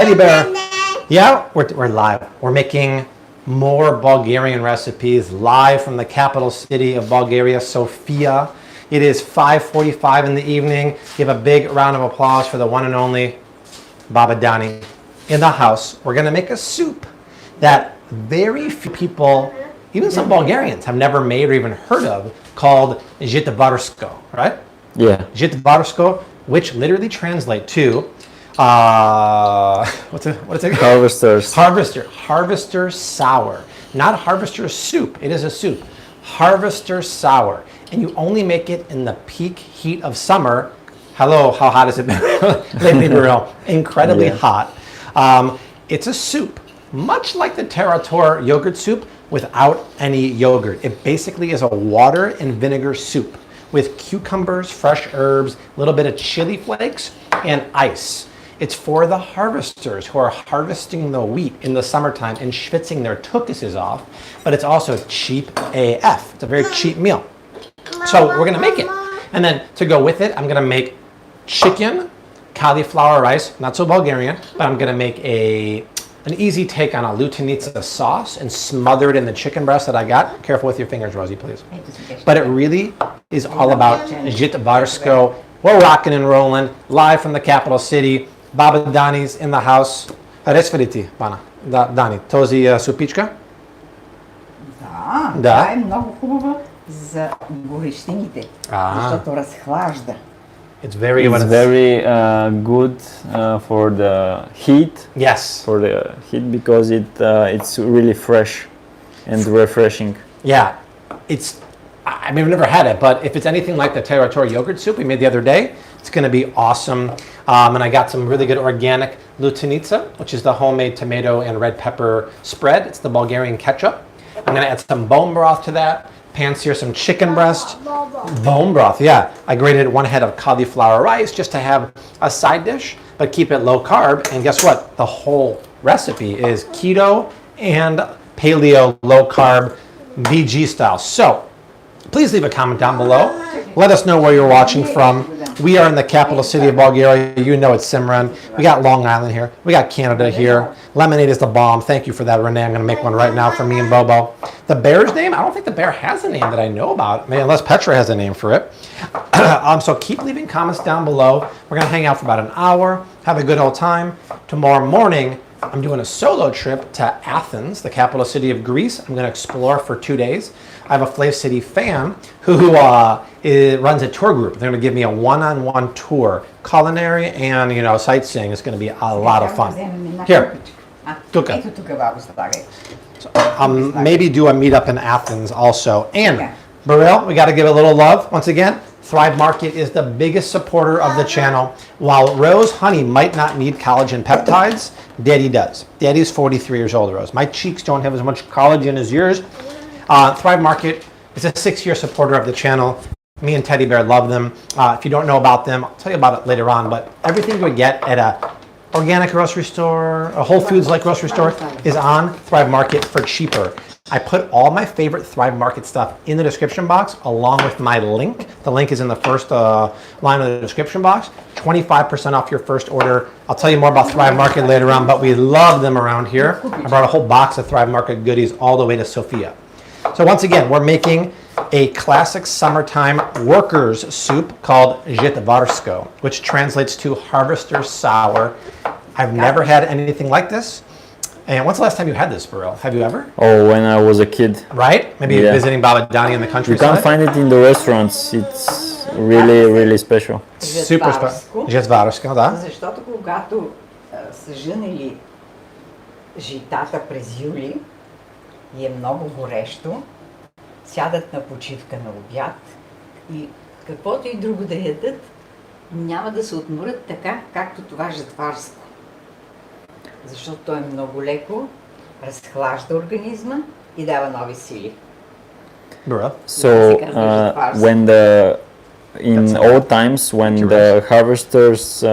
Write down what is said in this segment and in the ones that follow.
Teddy bear. Yeah, we're live. We're making more Bulgarian recipes live from the capital city of Bulgaria, Sofia. It is 5:45 in the evening. Give a big round of applause for the one and only Baba Dani in the house. We're going to make a soup that very few people, even some Bulgarians, have never made or even heard of, called zhitvarsko, right? Yeah. Zhitvarsko, which literally translate to what is it? Harvester sour. Not harvester soup. It is a soup. Harvester sour. And you only make it in the peak heat of summer. Hello, how hot is it lately, Burrell? Incredibly hot. It's a soup, much like the Terator yogurt soup without any yogurt. It basically is a water and vinegar soup with cucumbers, fresh herbs, a little bit of chili flakes, and ice. It's for the harvesters who are harvesting the wheat in the summertime and schwitzing their tuchuses off, but it's also cheap AF. It's a very cheap meal. So we're gonna make it. And then to go with it, I'm gonna make chicken, cauliflower rice, not so Bulgarian, but I'm gonna make an easy take on a Lutinita sauce and smother it in the chicken breast that I got. Careful with your fingers, Rosie, please. But it really is all about zhitvarsko. We're rocking and rolling, live from the capital city. Baba Dani's in the house. Resferiti, Bana. Dani, този супичка? Да, това е много хубаво за горещините, защото разхлажда. It's very good for the heat. Yes. For the heat because it's really fresh and refreshing. Yeah, I mean, I've never had it, but if it's anything like the Terator yogurt soup we made the other day, it's going to be awesome. And I got some really good organic Lutinita, which is the homemade tomato and red pepper spread. It's the Bulgarian ketchup. I'm going to add some bone broth to that. Pan-sear some chicken breast. Bone broth, yeah. I grated 1 head of cauliflower rice just to have a side dish, but keep it low carb. And guess what? The whole recipe is keto and paleo, low carb, VG style. So please leave a comment down below. Let us know where you're watching from. We are in the capital city of Bulgaria. You know it's Simran. We got Long Island here. We got Canada here. Lemonade is the bomb. Thank you for that, Renee. I'm going to make one right now for me and Bobo. The bear's name? I don't think the bear has a name that I know about. Maybe unless Petra has a name for it. So keep leaving comments down below. We're going to hang out for about an hour. Have a good old time. Tomorrow morning, I'm doing a solo trip to Athens, the capital city of Greece. I'm going to explore for 2 days. I have a Flave City fan who runs a tour group. They're going to give me a one-on-one tour, culinary and sightseeing. It's going to be a lot of fun. Here, Tuka. So, maybe do a meetup in Athens also. And Burrell, we got to give a little love once again. Thrive Market is the biggest supporter of the channel. While Rose Honey might not need collagen peptides, Daddy does. Daddy's 43 years old, Rose. My cheeks don't have as much collagen as yours. Thrive Market is a 6-year supporter of the channel. Me and Teddy Bear love them. If you don't know about them, I'll tell you about it later on. But everything you would get at a organic grocery store, a Whole Foods-like grocery store, is on Thrive Market for cheaper. I put all my favorite Thrive Market stuff in the description box along with my link. The link is in the first line of the description box. 25% off your first order. I'll tell you more about Thrive Market later on, but we love them around here. I brought a whole box of Thrive Market goodies all the way to Sofia. So once again, we're making a classic summertime workers soup called zhitvarsko, which translates to harvester sour. I've never had anything like this. And when's the last time you had this, Burrell? Have you ever? Oh, when I was a kid. Right? Maybe visiting Baba Dani in the countryside? You can't find it in the restaurants. It's really special. Super special. Zhitvarsko, да. Защото когато са жънели житата през юли и е много горещо, сядат на почивка на обяд и каквото и друго да ядат, няма да се отморят така, както това житварско. Защото то е много леко, разхлажда организма и дава нови сили. So in old times when the harvesters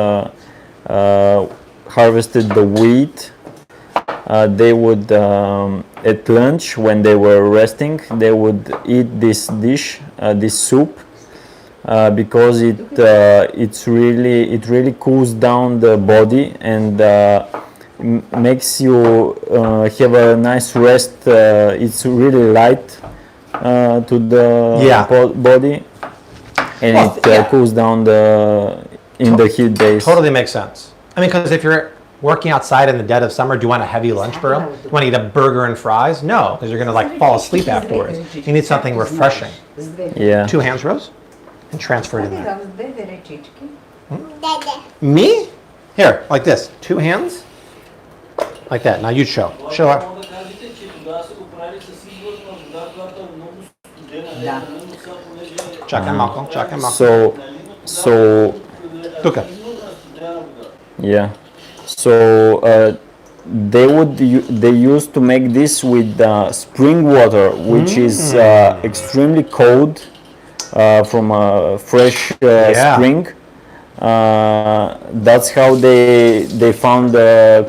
harvested the wheat, they would at lunch when they were resting, they would eat this dish, this soup, because it really cools down the body and makes you have a nice rest. It's really light to the body, and it cools down in the heat days. Totally makes sense. I mean, because if you're working outside in the dead of summer, do you want a heavy lunch, bro? Do you want to eat a burger and fries? No, because you're going to like fall asleep afterwards. You need something refreshing. Yeah. 2 hands, Rose, and transfer it in there. Me? Here, like this. 2 hands, like that. Now you show. Show her. Чакай малко, чакай малко. So. Тука. Yeah. So they used to make this with spring water, which is extremely cold from a fresh spring. That's how they found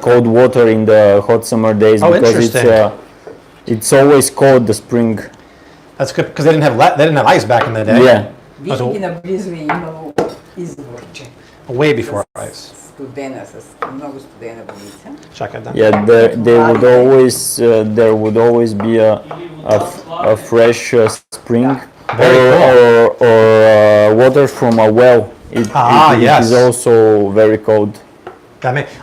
cold water in the hot summer days, because it's always cold the spring. That's good because they didn't have ice back in the day. Yeah. Винаги наблизо е имало изворче. Way before ice. Студена, с много студена водица. Check it down. Yeah, there would always be a fresh spring or water from a well. It is also very cold.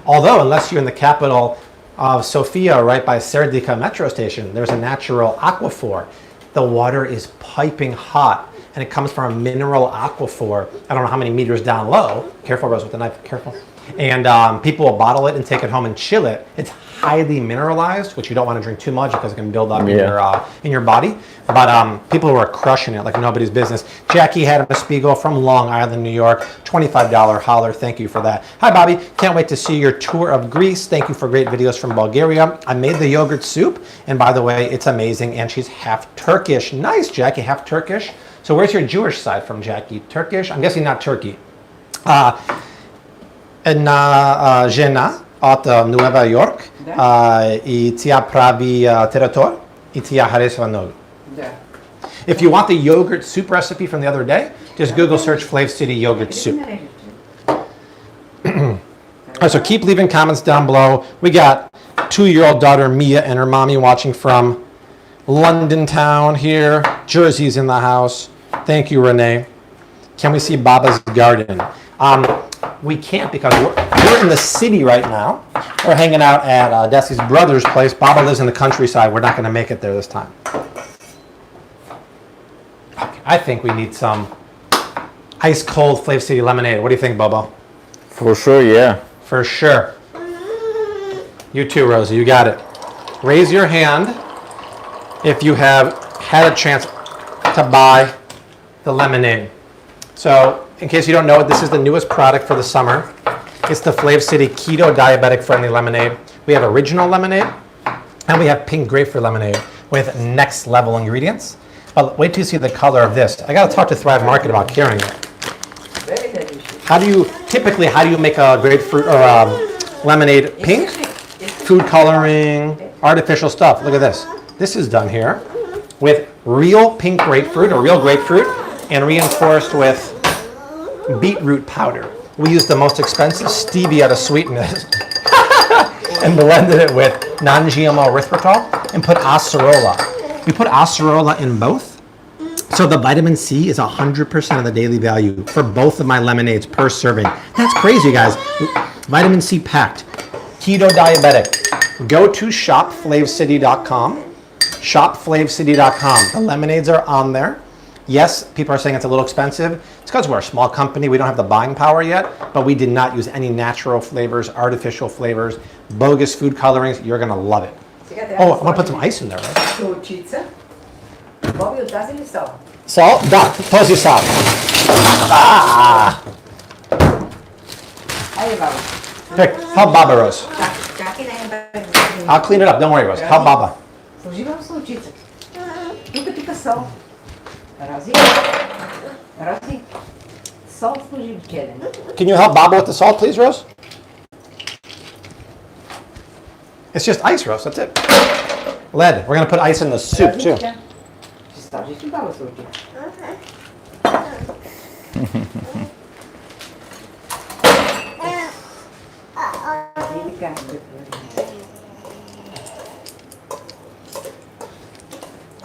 Although, unless you're in the capital of Sofia, right by Serdica metro station, there's a natural aquifer. The water is piping hot, and it comes from a mineral aquifer. I don't know how many meters down low. Careful, Rose, with the knife. Careful. And people will bottle it and take it home and chill it. It's highly mineralized, which you don't want to drink too much because it can build up in your body. But people who are crushing it like nobody's business. Jackie had a Spiegel from Long Island, New York. $25 holler. Thank you for that. Hi, Bobby. Can't wait to see your tour of Greece. Thank you for great videos from Bulgaria. I made the yogurt soup, and by the way, it's amazing. And she's half Turkish. Nice, Jackie. Half Turkish. So where's your Jewish side from, Jackie? Turkish? I'm guessing not Turkey. Една жена от Нова Йорк и тя прави тератор и тя харесва много. If you want the yogurt soup recipe from the other day, just Google search Flave City yogurt soup. Alright, so keep leaving comments down below. We got 2-year-old daughter Mia and her mommy watching from London town here. Jersey's in the house. Thank you, Renee. Can we see Baba's garden? We can't because we're in the city right now. We're hanging out at Desi's brother's place. Baba lives in the countryside. We're not going to make it there this time. Okay, I think we need some ice cold Flave City lemonade. What do you think, Bobo? For sure, yeah. For sure. You too, Rosie. You got it. Raise your hand if you have had a chance to buy the lemonade. So, in case you don't know it, this is the newest product for the summer. It's the Flave City Keto Diabetic Friendly Lemonade. We have original lemonade, and we have pink grapefruit lemonade with next level ingredients. But wait till you see the color of this. I gotta talk to Thrive Market about carrying it. Very delicious. How do you make a grapefruit or lemonade pink? Food coloring, artificial stuff. Look at this. This is done here with real pink grapefruit or real grapefruit and reinforced with beetroot powder. We used the most expensive stevia to sweeten it and blended it with non-GMO erythritol and put acerola. We put acerola in both, so the vitamin C is 100% of the daily value for both of my lemonades per serving. That's crazy, guys. Vitamin C packed. Keto diabetic. Go to shopflavecity.com. Shopflavecity.com. The lemonades are on there. Yes, people are saying it's a little expensive. It's because we're a small company. We don't have the buying power yet, but we did not use any natural flavors, artificial flavors, bogus food colorings. You're going to love it. Oh, I'm going to put some ice in there, right? Солчица. Боби, от тази ли сол? Salt? Да, този salt. Ah! Айде, баба. Here, help Baba, Rose. Чакай, дай. I'll clean it up. Don't worry, Rose. Help Baba. Сложивам солчица. Тук сол. Рази. Сол сложи в челен. Can you help Baba with the salt, please, Rose? It's just ice, Rose. That's it. Lead. We're going to put ice in the soup, too. Ще сложиш ли баба солчица?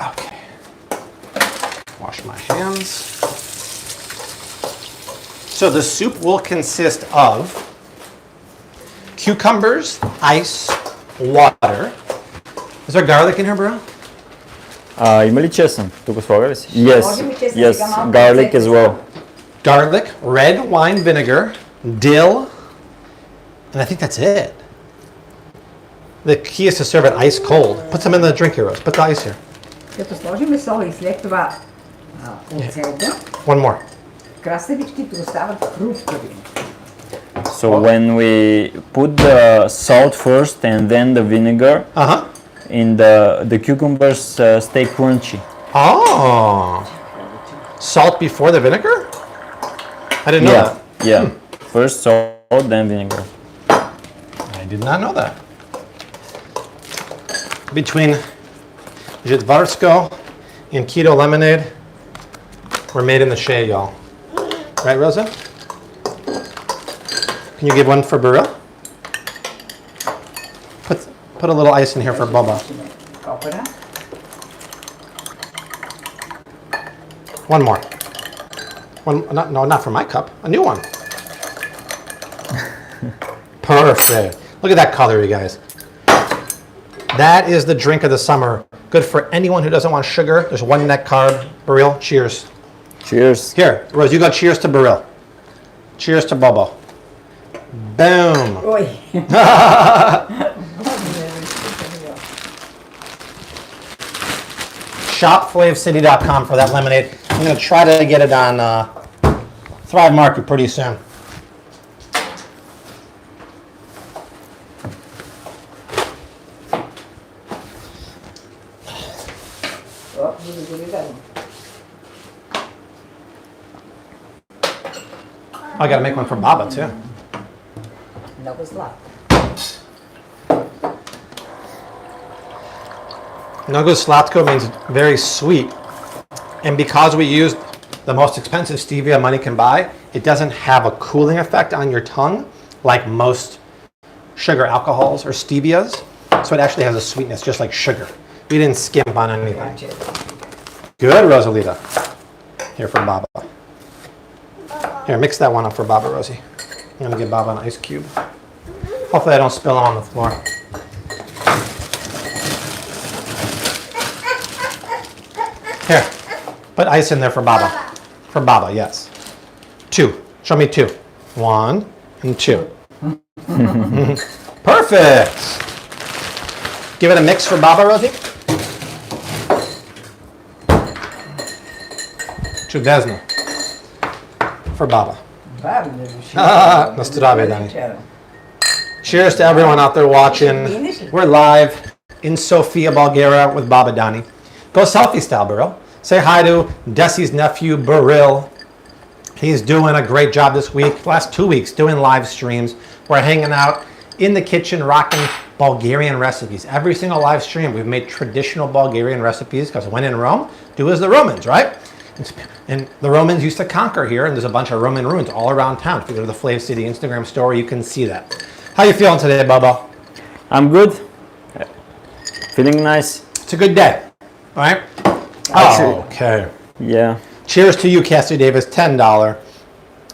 Okay. Wash my hands. So the soup will consist of cucumbers, ice, water. Is there garlic in here, bro? Има ли чесън? Тук слага ли си? Yes, Сложи ми чесън, yes, сега малко garlic рецепта as well. Garlic, red wine vinegar, dill, and I think that's it. The key is to serve it ice cold. Put some in the drink here, Rose. Put the ice here. Като сложим сол и след това оцелта, One more. краставичките остават хрупкави. So when we put the salt first and then the vinegar, Uh-huh. in the cucumbers stay crunchy. Oh. Salt before the vinegar? I didn't know that. Yeah. First salt, then vinegar. I did not know that. Between Jitvarsko and Keto Lemonade, we're made in the shade, y'all. Right, Rosa? Can you give one for Burrell? Put a little ice in here for Bubba. Копера. One more. Not for my cup. A new one. Perfect. Look at that color, you guys. That is the drink of the summer. Good for anyone who doesn't want sugar. There's one net carb. Burrell, cheers. Cheers. Here, Rose, you go cheers to Burrell. Cheers to Bubba. Boom. Ой. ShopFlavesCity.com for that lemonade. I'm going to try to get it on Thrive Market pretty soon. О, благодаря. I got to make one for Baba too. Много сладко. Nogu slatko means very sweet. And because we used the most expensive stevia money can buy, it doesn't have a cooling effect on your tongue like most sugar alcohols or stevias. So it actually has a sweetness just like sugar. We didn't skimp on anything. Good, Rosalita. Here for Baba. Here, mix that one up for Baba, Rosie. I'm going to give Baba an ice cube. Hopefully I don't spill on the floor. Here, put ice in there for Baba. For Baba, yes. 2. Show me 2. 1 and 2. Perfect. Give it a mix for Baba, Rosie. Чудесно. For Baba. На здравие, Dani. Cheers to everyone out there watching. We're live in Sofia, Bulgaria with Baba Dani. Go selfie style, Burrell. Say hi to Desi's nephew, Burrell. He's doing a great job this week. Last 2 weeks doing live streams. We're hanging out in the kitchen rocking Bulgarian recipes. Every single live stream we've made traditional Bulgarian recipes because when in Rome, do as the Romans, right? And the Romans used to conquer here, and there's a bunch of Roman ruins all around town. If you go to the Flav City Instagram story, you can see that. How you feeling today, Bubba? I'm good. Feeling nice. It's a good day, all right? Actually, Okay. Yeah. Cheers to you, Cassie Davis, $10.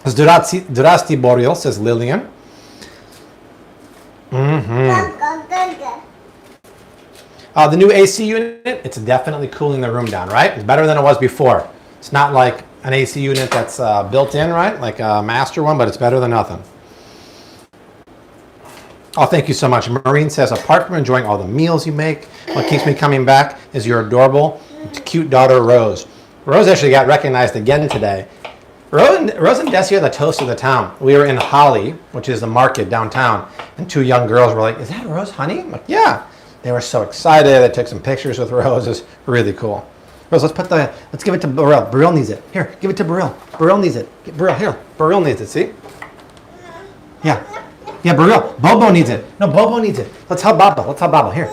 Zdrasti Boreal, says Lillian. The new AC unit, it's definitely cooling the room down, right? It's better than it was before. It's not like an AC unit that's built in, right? Like a master one, but it's better than nothing. Oh, thank you so much. Maureen says, apart from enjoying all the meals you make, what keeps me coming back is your adorable, cute daughter, Rose. Rose actually got recognized again today. Rose and Desi are the toast of the town. We were in Holly, which is the market downtown, and 2 young girls were like, is that Rose, honey? I'm like, yeah. They were so excited. They took some pictures with Rose. It's really cool. Rose, let's give it to Burrell. Burrell needs it. Here, give it to Burrell. Burrell needs it. Burrell, here. Burrell needs it, see? Yeah. Yeah, Burrell. Bobo needs it. No, Bobo needs it. Let's help Baba. Let's help Baba. Here.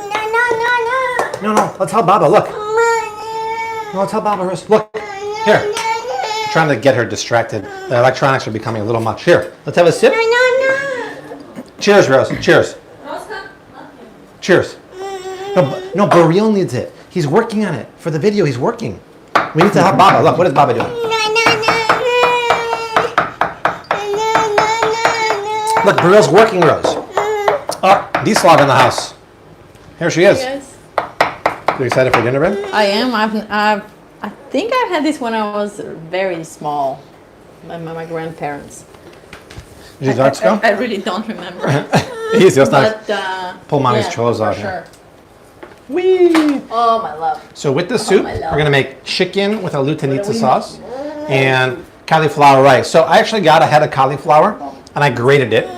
No. Let's help Baba. Look. No, let's help Baba, Rose. Look. Here. I'm trying to get her distracted. The electronics are becoming a little much. Here. Let's have a sip. Cheers, Rose. Cheers. Cheers. No, Burrell needs it. He's working on it. For the video, he's working. We need to have Baba. Look, what is Baba doing? Look, Burrell's working, Rose. Oh, D-Slog in the house. Here she is. Yes. You excited for dinner, Ben? I am. I think I've had this when I was very small. My grandparents. Did you darts go? I really don't remember. Easy, that's nice. But, Pull mommy's yeah, chores for out sure. here. Whee! Oh, my love. So with the soup, my we're love. gonna make chicken with a Lutinita sauce and cauliflower rice. So I actually got a head of cauliflower and I grated it.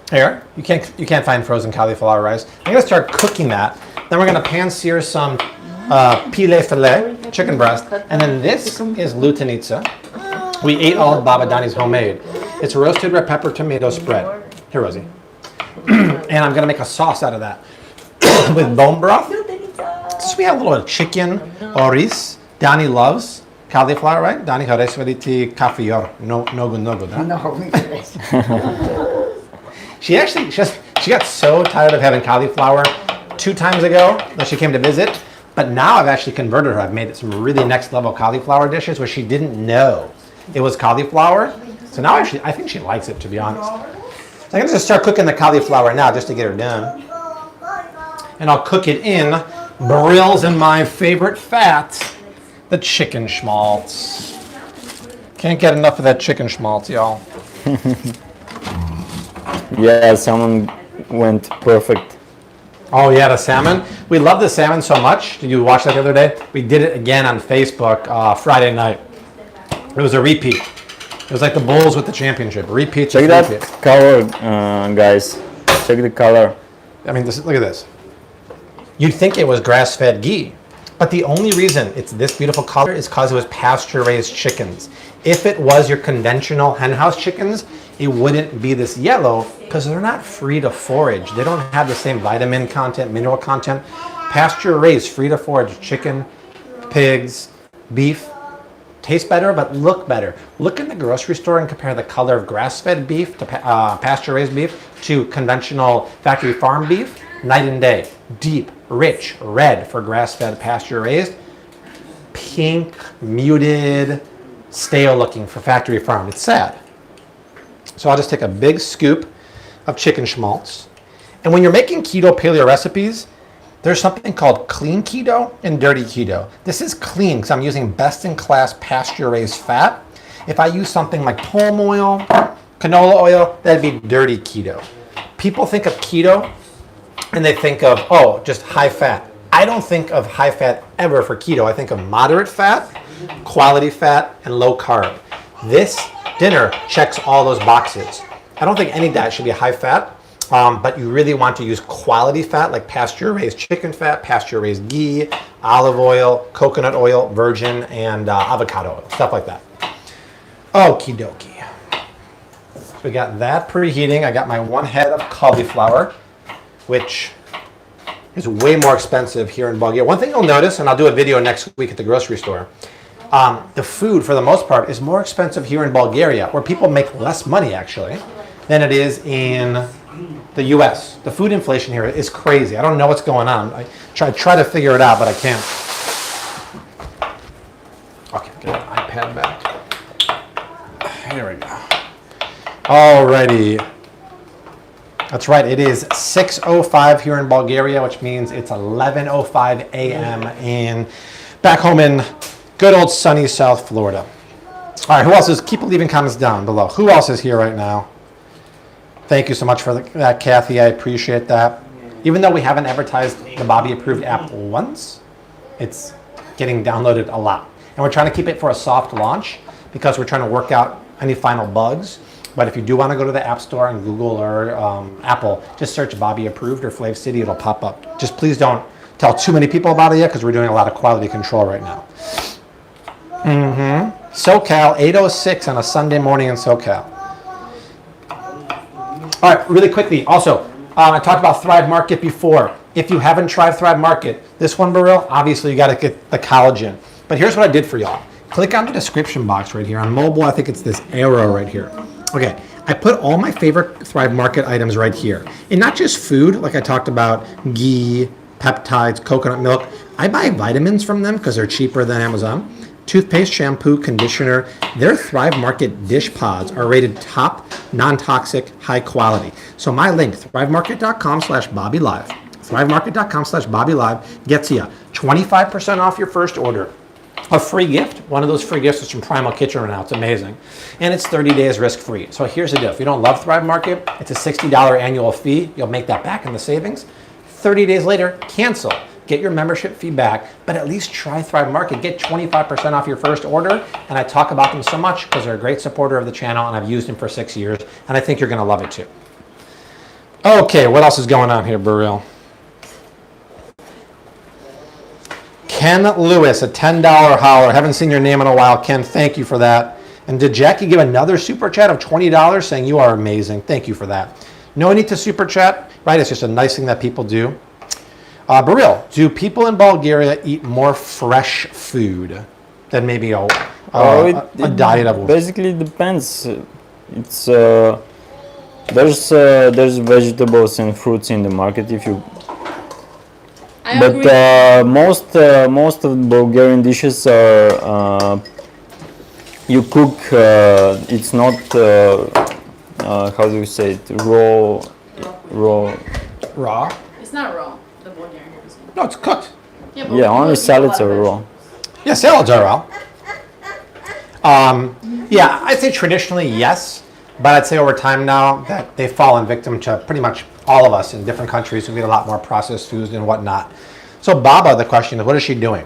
Here, you can't find frozen cauliflower rice. I'm gonna start cooking that. Then we're gonna pan sear some pilé filet, chicken breast, and then this is Lutinita. We ate all of Baba Dani's homemade. It's roasted red pepper tomato spread. Here, Rosie. And I'm gonna make a sauce out of that with bone broth. So we have a little chicken oris. Dani loves cauliflower, right? Dani hareshvariti kafiyor. No good, huh? No. She got so tired of having cauliflower 2 times ago that she came to visit. But now I've actually converted her. I've made some really next level cauliflower dishes where she didn't know it was cauliflower. So now I think she likes it, to be honest. So I'm gonna just start cooking the cauliflower now just to get her done. And I'll cook it in Burrell's and my favorite fat, the chicken schmaltz. Can't get enough of that chicken schmaltz, y'all. Yeah, salmon went perfect. Oh yeah, the salmon. We love the salmon so much. Did you watch that the other day? We did it again on Facebook Friday night. It was a repeat. It was like the Bulls with the championship. Repeat. Check that color, guys. Check the color. I mean, look at this. You'd think it was grass-fed ghee, but the only reason it's this beautiful color is because it was pasture-raised chickens. If it was your conventional henhouse chickens, it wouldn't be this yellow because they're not free to forage. They don't have the same vitamin content, mineral content. Pasture-raised, free to forage chicken, pigs, beef taste better but look better. Look in the grocery store and compare the color of grass-fed beef to pasture-raised beef to conventional factory farm beef. Night and day. Deep, rich, red for grass-fed, pasture-raised. Pink, muted, stale-looking for factory farm. It's sad. So I'll just take a big scoop of chicken schmaltz. And when you're making keto paleo recipes, there's something called clean keto and dirty keto. This is clean because I'm using best-in-class pasture-raised fat. If I use something like palm oil, canola oil, that'd be dirty keto. People think of keto and they think of, oh, just high fat. I don't think of high fat ever for keto. I think of moderate fat, quality fat, and low carb. This dinner checks all those boxes. I don't think any diet should be high fat, but you really want to use quality fat like pasture-raised chicken fat, pasture-raised ghee, olive oil, coconut oil, virgin, and avocado oil, stuff like that. Okie dokie. So we got that preheating. I got my 1 head of cauliflower, which is way more expensive here in Bulgaria. One thing you'll notice, and I'll do a video next week at the grocery store, the food, for the most part, is more expensive here in Bulgaria, where people make less money, actually, than it is in the U.S. The food inflation here is crazy. I don't know what's going on. I try to figure it out, but I can't. Okay, get the iPad back. Here we go. Alrighty. That's right, it is 6:05 here in Bulgaria, which means it's 11:05 a.m. back home in good old sunny South Florida. All right, who else is, keep leaving comments down below. Who else is here right now? Thank you so much for that, Kathy, I appreciate that. Even though we haven't advertised the Bobby approved app once, it's getting downloaded a lot. And we're trying to keep it for a soft launch because we're trying to work out any final bugs. But if you do want to go to the App Store and Google or Apple, just search Bobby Approved or Flav City, it'll pop up. Just please don't tell too many people about it yet because we're doing a lot of quality control right now. SoCal, 8:06 on a Sunday morning in SoCal. All right, really quickly, also, I talked about Thrive Market before. If you haven't tried Thrive Market, this one, Burrell, obviously you got to get the collagen. But here's what I did for y'all. Click on the description box right here. On mobile, I think it's this arrow right here. Okay, I put all my favorite Thrive Market items right here. And not just food, like I talked about, ghee, peptides, coconut milk. I buy vitamins from them because they're cheaper than Amazon. Toothpaste, shampoo, conditioner. Their Thrive Market dish pods are rated top, non-toxic, high quality. So my link, thrivemarket.com/BobbyLive. thrivemarket.com/BobbyLive gets you 25% off your first order. A free gift. One of those free gifts is from Primal Kitchen right now. It's amazing. And it's 30 days risk-free. So here's the deal. If you don't love Thrive Market, it's a $60 annual fee. You'll make that back in the savings. 30 days later, cancel. Get your membership fee back, but at least try Thrive Market. Get 25% off your first order. And I talk about them so much because they're a great supporter of the channel, and I've used them for 6 years, and I think you're going to love it too. Okay, what else is going on here, Burrell? Ken Lewis, a $10 holler. Haven't seen your name in a while. Ken, thank you for that. And did Jackie give another super chat of $20 saying you are amazing? Thank you for that. No need to super chat, right? It's just a nice thing that people do. Burrell, do people in Bulgaria eat more fresh food than maybe a diet of? Basically depends. It's there's vegetables and fruits in the market if you. Most of the Bulgarian dishes are you cook. It's not how do you say it? Raw? It's not raw. The Bulgarian cuisine. No, it's cooked. Yeah, only salads are raw. Yeah, salads are raw. Yeah, I'd say traditionally yes, but I'd say over time now that they've fallen victim to pretty much all of us in different countries who eat a lot more processed foods and whatnot. So Baba, the question is, what is she doing?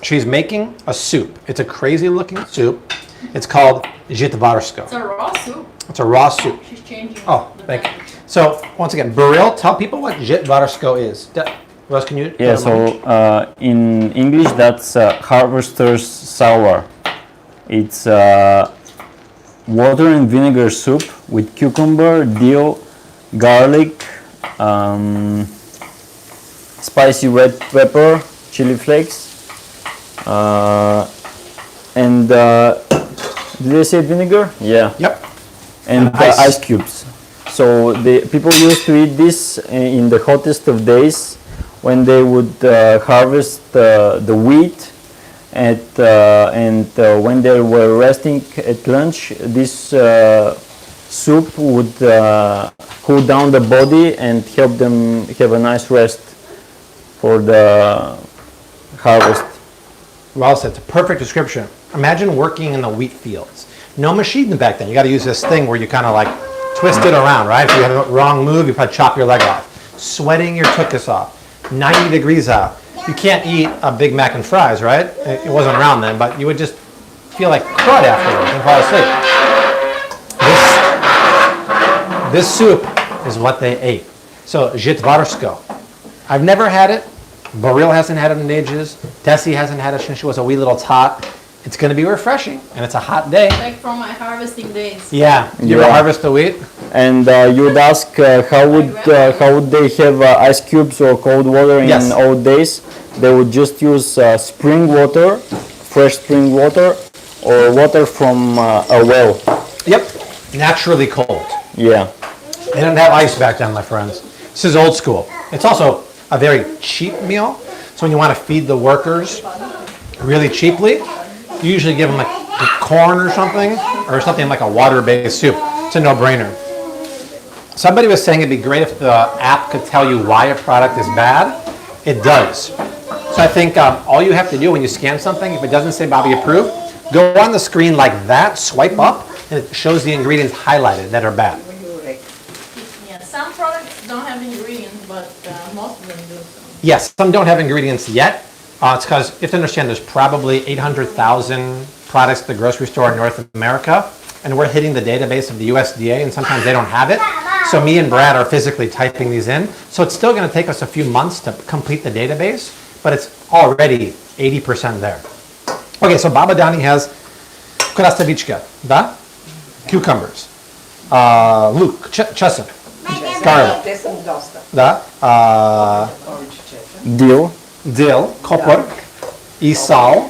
She's making a soup. It's a crazy looking soup. It's called zhitvarsko. It's a raw soup. It's a raw soup. She's changing. Oh, thank you. So once again, Burrell, tell people what zhitvarsko is. Rose, can you? Yeah, so in English that's harvester's sour. It's water and vinegar soup with cucumber, dill, garlic, spicy red pepper, chili flakes, and did I say vinegar? Yeah. Yep. And ice cubes. So the people used to eat this in the hottest of days when they would harvest the wheat and when they were resting at lunch, this soup would cool down the body and help them have a nice rest for the harvest. Well said. It's a perfect description. Imagine working in the wheat fields. No machine back then. You got to use this thing where you kind of like twist it around, right? If you have a wrong move, you probably chop your leg off. Sweating your tuchus off. 90 degrees out. You can't eat a Big Mac and fries, right? It wasn't around then, but you would just feel like crud afterwards and fall asleep. This soup is what they ate. So, zhitvarsko. I've never had it. Burrell hasn't had it in ages. Desi hasn't had it since she was a wee little tot. It's going to be refreshing, and it's a hot day. Like from my harvesting days. Yeah. You ever harvest the wheat? And you would ask how would they have ice cubes or cold water in old days? They would just use spring water, fresh spring water, or water from a well. Yep. Naturally cold. Yeah. They didn't have ice back then, my friends. This is old school. It's also a very cheap meal. So when you want to feed the workers really cheaply, you usually give them like corn or something like a water-based soup. It's a no-brainer. Somebody was saying it'd be great if the app could tell you why a product is bad. It does. So I think all you have to do when you scan something, if it doesn't say Bobby approved, go on the screen like that, swipe up, and it shows the ingredients highlighted that are bad. Yeah, some products don't have ingredients, but most of them do. So. Yes, some don't have ingredients yet. It's because you have to understand there's probably 800,000 products at the grocery store in North America, and we're hitting the database of the USDA, and sometimes they don't have it. So me and Brad are physically typing these in. So it's still going to take us a few months to complete the database, but it's already 80% there. Okay, so Baba Dani has krastavichka, da? Cucumbers, luk, chestnut, garlic, da? Dill, kopor, и сал,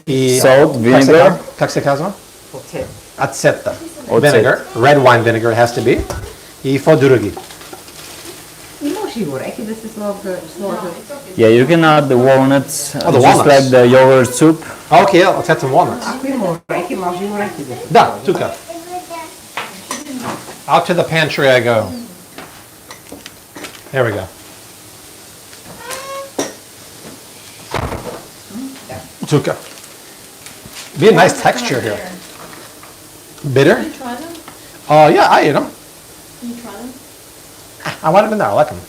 и salt, vinegar, как се казва? Ацета. Vinegar, red wine vinegar it has to be. И фо други. И може и орехи да се сложат. Yeah, you can add the walnuts, the just walnuts. like the yogurt soup. Okay, let's add some walnuts. Ако има орехи, може и орехи да се. Да, тука. Out to the pantry I go. There we go. Tuka. Be a nice texture here. Bitter? Can you try them? Yeah, I eat them. Can you try them? I want them in there. I like them.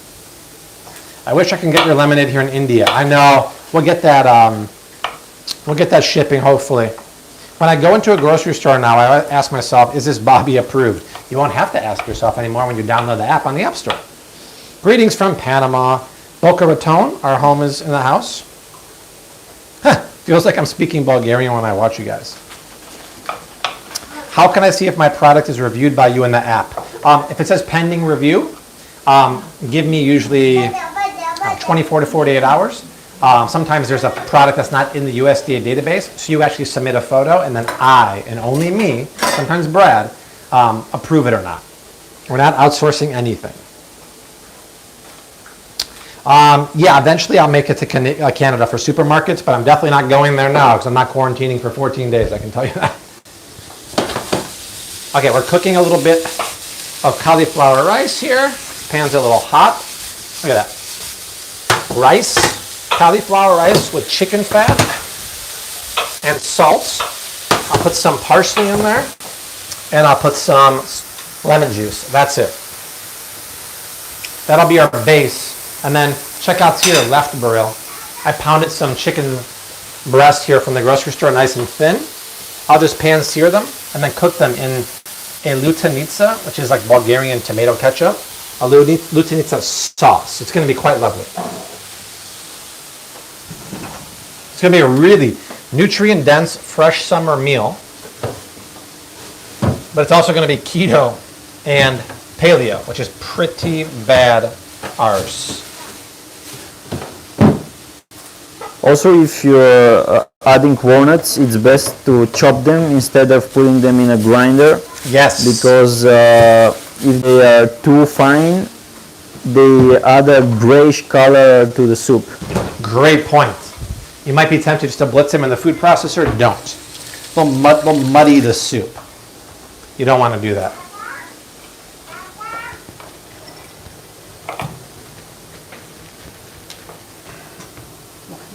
I wish I can get your lemonade here in India. I know. We'll get that. We'll get that shipping hopefully. When I go into a grocery store now, I ask myself, is this Bobby approved? You won't have to ask yourself anymore when you download the app on the App Store. Greetings from Panama. Boca Raton, our home is in the house. Feels like I'm speaking Bulgarian when I watch you guys. How can I see if my product is reviewed by you in the app? If it says pending review, give me usually 24 to 48 hours. Sometimes there's a product that's not in the USDA database, so you actually submit a photo, and then I, and only me, sometimes Brad, approve it or not. We're not outsourcing anything. Yeah, eventually I'll make it to Canada for supermarkets, but I'm definitely not going there now because I'm not quarantining for 14 days, I can tell you that. Okay, we're cooking a little bit of cauliflower rice here. Pan's a little hot. Look at that. Rice, cauliflower rice with chicken fat and salt. I'll put some parsley in there, and I'll put some lemon juice. That's it. That'll be our base. And then check out here, left barrel. I pounded some chicken breast here from the grocery store, nice and thin. I'll just pan sear them and then cook them in a Lutinita, which is like Bulgarian tomato ketchup, a Lutinita sauce. It's going to be quite lovely. It's going to be a really nutrient-dense, fresh summer meal. But it's also going to be keto and paleo, which is pretty bad arse. Also, if you're adding walnuts, it's best to chop them instead of putting them in a grinder. Yes. Because if they are too fine, they add a grayish color to the soup. Great point. You might be tempted just to blitz them in the food processor. Don't. They'll muddy the soup. You don't want to do that.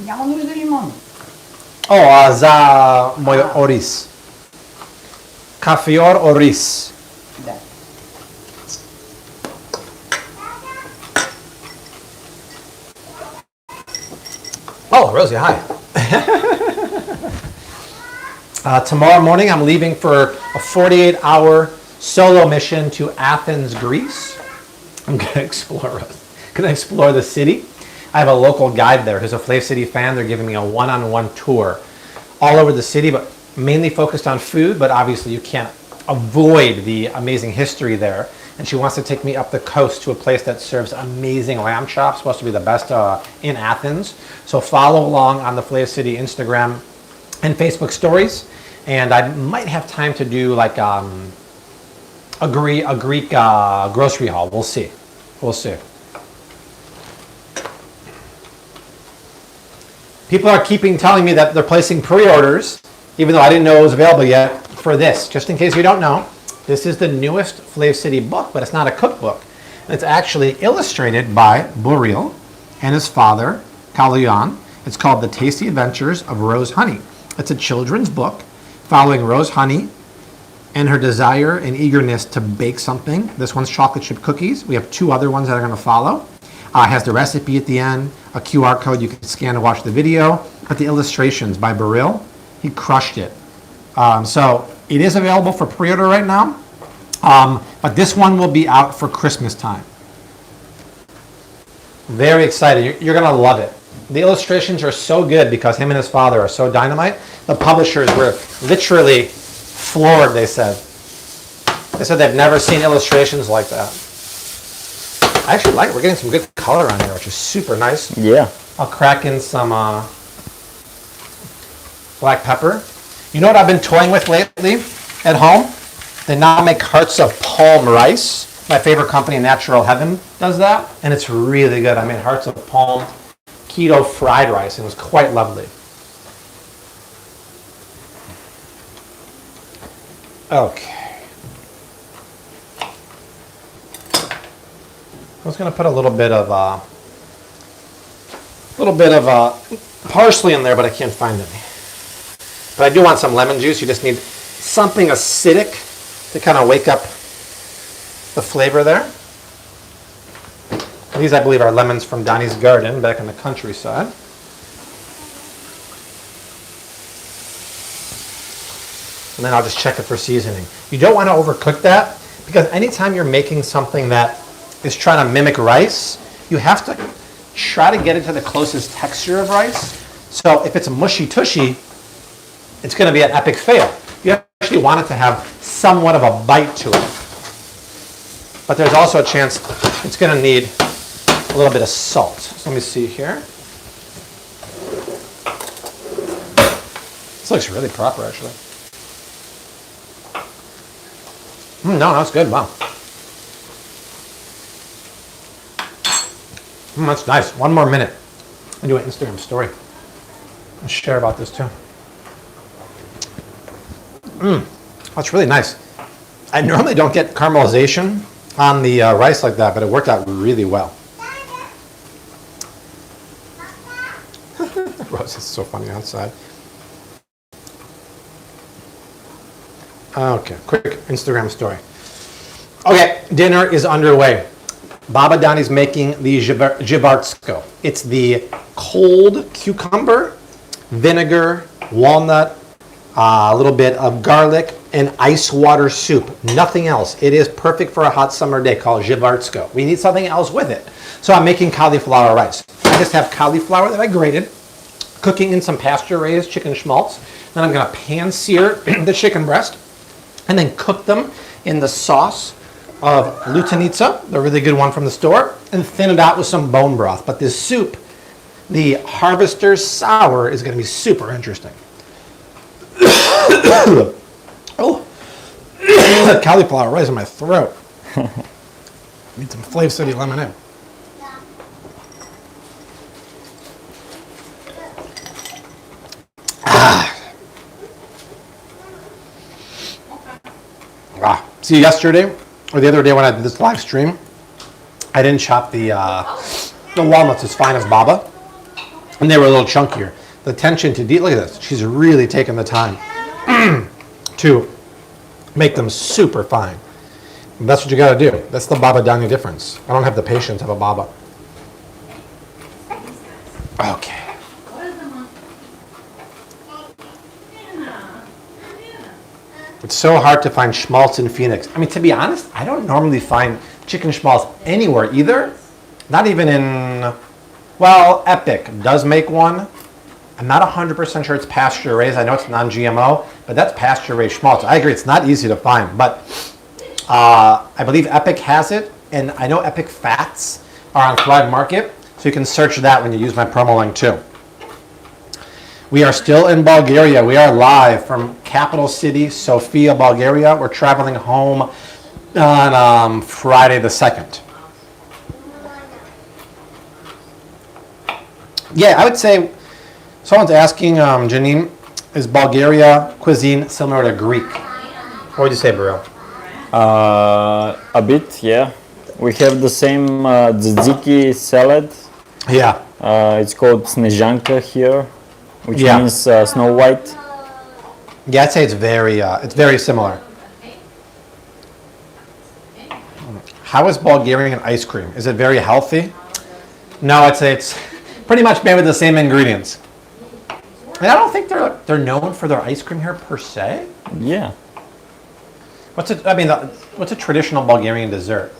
Няма нужда лимон. За мой ориз. Кафеор ориз. Да. Oh, Rosie, hi. Tomorrow morning, I'm leaving for a 48-hour solo mission to Athens, Greece. I'm gonna explore the city. I have a local guide there who's a Flave City fan. They're giving me a one-on-one tour all over the city, but mainly focused on food, but obviously you can't avoid the amazing history there. And she wants to take me up the coast to a place that serves amazing lamb chops, supposed to be the best in Athens. So follow along on the Flave City Instagram and Facebook stories. And I might have time to do like a Greek grocery haul. We'll see. We'll see. People are telling me that they're placing pre-orders, even though I didn't know it was available yet, for this. Just in case you don't know, this is the newest Flave City book, but it's not a cookbook. It's actually illustrated by Buril and his father, Kaluyan. It's called The Tasty Adventures of Rose Honey. It's a children's book following Rose Honey and her desire and eagerness to bake something. This one's chocolate chip cookies. We have two other ones that are going to follow. It has the recipe at the end, a QR code you can scan to watch the video, but the illustrations by Buril, he crushed it. So it is available for pre-order right now, but this one will be out for Christmas time. Very excited. You're going to love it. The illustrations are so good because him and his father are so dynamite. The publishers were literally floored, they said. They said they've never seen illustrations like that. I actually like it. We're getting some good color on here, which is super nice. Yeah. I'll crack in some black pepper. You know what I've been toying with lately at home? They now make hearts of palm rice. My favorite company, Natural Heaven, does that, and it's really good. I made hearts of palm keto fried rice, and it was quite lovely. Okay. I was going to put a little bit of parsley in there, but I can't find any. But I do want some lemon juice. You just need something acidic to kind of wake up the flavor there. These, I believe, are lemons from Donnie's garden back in the countryside. And then I'll just check it for seasoning. You don't want to overcook that, because anytime you're making something that is trying to mimic rice, you have to try to get it to the closest texture of rice. So if it's mushy-tushy, it's going to be an epic fail. You actually want it to have somewhat of a bite to it. But there's also a chance it's going to need a little bit of salt. So let me see here. This looks really proper, actually. No, it's good. Wow. That's nice. One more minute. I'll do an Instagram story. I'll share about this too. That's really nice. I normally don't get caramelization on the rice like that, but it worked out really well. Rose is so funny outside. Okay, quick Instagram story. Okay, dinner is underway. Baba Donnie's making the jibartsko. It's the cold cucumber, vinegar, walnut, a little bit of garlic, and ice water soup. Nothing else. It is perfect for a hot summer day, called jibartsko. We need something else with it. So I'm making cauliflower rice. I just have cauliflower that I grated, cooking in some pasture-raised chicken schmaltz. Then I'm going to pan-sear the chicken breast, and then cook them in the sauce of Lutinita, the really good one from the store, and thin it out with some bone broth. But this soup, the Harvester's Sour, is going to be super interesting. Oh, that cauliflower rice in my throat. Need some Flav City lemonade. See, yesterday or the other day when I did this live stream, I didn't chop the walnuts as fine as Baba, and they were a little chunkier. The attention to detail, look at this. She's really taken the time to make them super fine. And that's what you got to do. That's the Baba Donnie difference. I don't have the patience of a Baba. Okay. It's so hard to find schmaltz in Phoenix. I mean, to be honest, I don't normally find chicken schmaltz anywhere either. Not even in, well, Epic does make one. I'm not 100% sure it's pasture raised. I know it's non-GMO, but that's pasture raised schmaltz. I agree, it's not easy to find, but I believe Epic has it, and I know Epic Fats are on Thrive Market, so you can search that when you use my promo link too. We are still in Bulgaria. We are live from capital city, Sofia, Bulgaria. We're traveling home on Friday the 2nd. Yeah, I would say, someone's asking, Janine, is Bulgaria cuisine similar to Greek? What would you say, Burrell? A bit, yeah. We have the same tzatziki salad. Yeah. It's called snezhanka here, which means Snow White. Yeah, I'd say it's very similar. How is Bulgarian ice cream? Is it very healthy? No, I'd say it's pretty much made with the same ingredients. And I don't think they're known for their ice cream here per se. Yeah. What's a traditional Bulgarian dessert?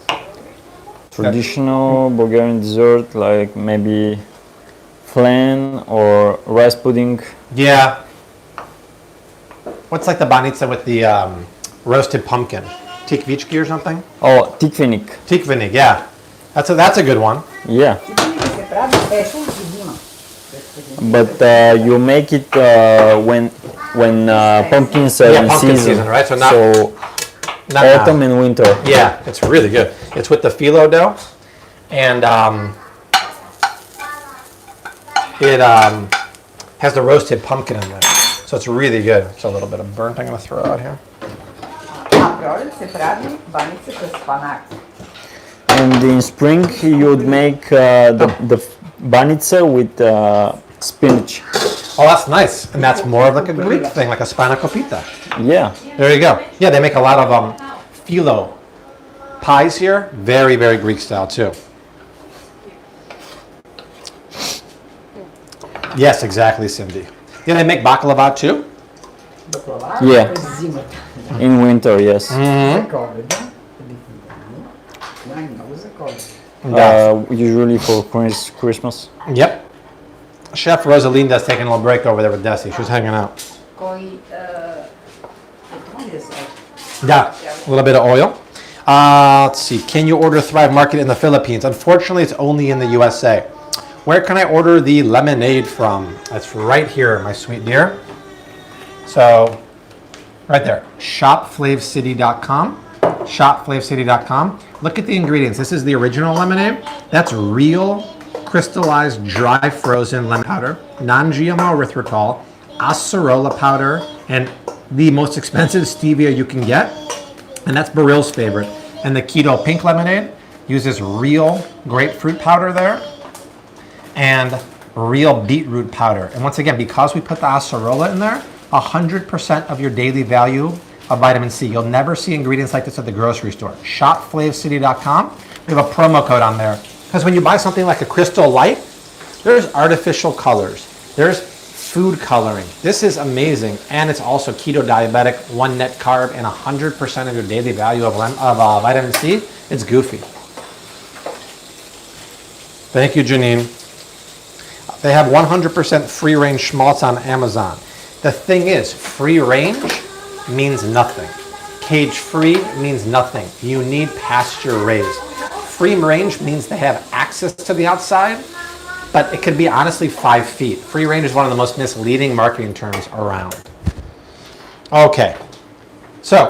Traditional Bulgarian dessert, like maybe flan or rice pudding. Yeah. What's like the banitsa with the roasted pumpkin? Tikvichki or something? Oh, tikvenik. Tikvenik, yeah. That's a good one. Yeah. But you make it when pumpkins are in pumpkin season. right? So autumn and winter. Yeah, it's really good. It's with the phyllo dough, and it has the roasted pumpkin in there. So it's really good. It's a little bit of burnt I'm going to throw out here. And in spring, you would make the banitsa with spinach. Oh, that's nice. And that's more of like a Greek thing, like a spanakopita. Yeah. There you go. Yeah, they make a lot of phyllo pies here. Very, very Greek style too. Yes, exactly, Cindy. Yeah, they make baklava too. Yeah. In winter, yes. Usually for Christmas. Yep. Chef Rosalinda's taking a little break over there with Desi. She's hanging out. Yeah, a little bit of oil. Let's see. Can you order Thrive Market in the Philippines? Unfortunately, it's only in the USA. Where can I order the lemonade from? That's right here, my sweet dear. So, right there. shopflavecity.com. shopflavecity.com. Look at the ingredients. This is the original lemonade. That's real crystallized dry frozen lemon powder, non-GMO erythritol, acerola powder, and the most expensive stevia you can get. And that's Barill's favorite. And the Keto pink lemonade uses real grapefruit powder there and real beetroot powder. And once again, because we put the acerola in there, 100% of your daily value of vitamin C. You'll never see ingredients like this at the grocery store. shopflavecity.com. We have a promo code on there. Because when you buy something like a Crystal Light, there's artificial colors. There's food coloring. This is amazing. And it's also keto diabetic, 1 net carb, and 100% of your daily value of vitamin C. It's goofy. Thank you, Janine. They have 100% free range schmaltz on Amazon. The thing is, free range means nothing. Cage free means nothing. You need pasture raised. Free range means they have access to the outside, but it could be honestly 5 feet. Free range is one of the most misleading marketing terms around. Okay, so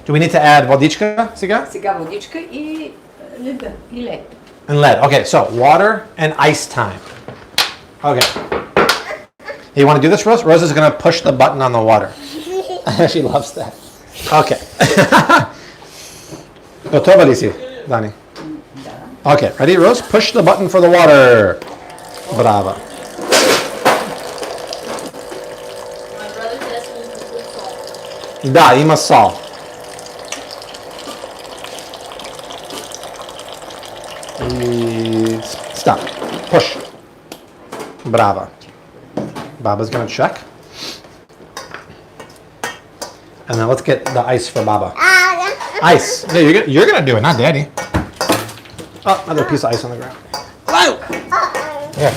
do we need to add vodichka, Siga? Сега водичка и лед. And lead. Okay, so water and ice time. Okay. Hey, you want to do this, Rose? Rose is going to push the button on the water. She loves that. Okay. Готова ли си, Дани? Okay, ready, Rose? Push the button for the water. Bravo. My brother says we put salt. Да, има сол. И stop. Push. Bravo. Baba's gonna check. And then let's get the ice for Baba. Ice. No, you're gonna do it, not Daddy. Oh, another piece of ice on the ground. Hello. Here.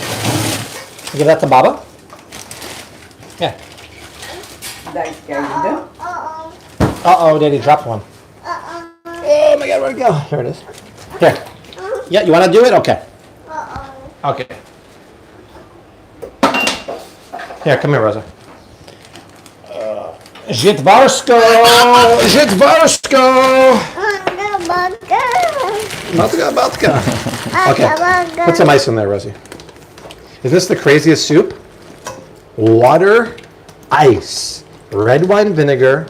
Give that to Baba. Yeah. Дай сега вида. Uh-oh, Daddy dropped one. Oh my God, where'd it go? Here it is. Here. Yeah, you want to do it? Okay. Okay. Here, come here, Rosa. Житварsko! Житварsko! Batka. Okay, put some ice in there, Rosie. Is this the craziest soup? Water, ice, red wine vinegar,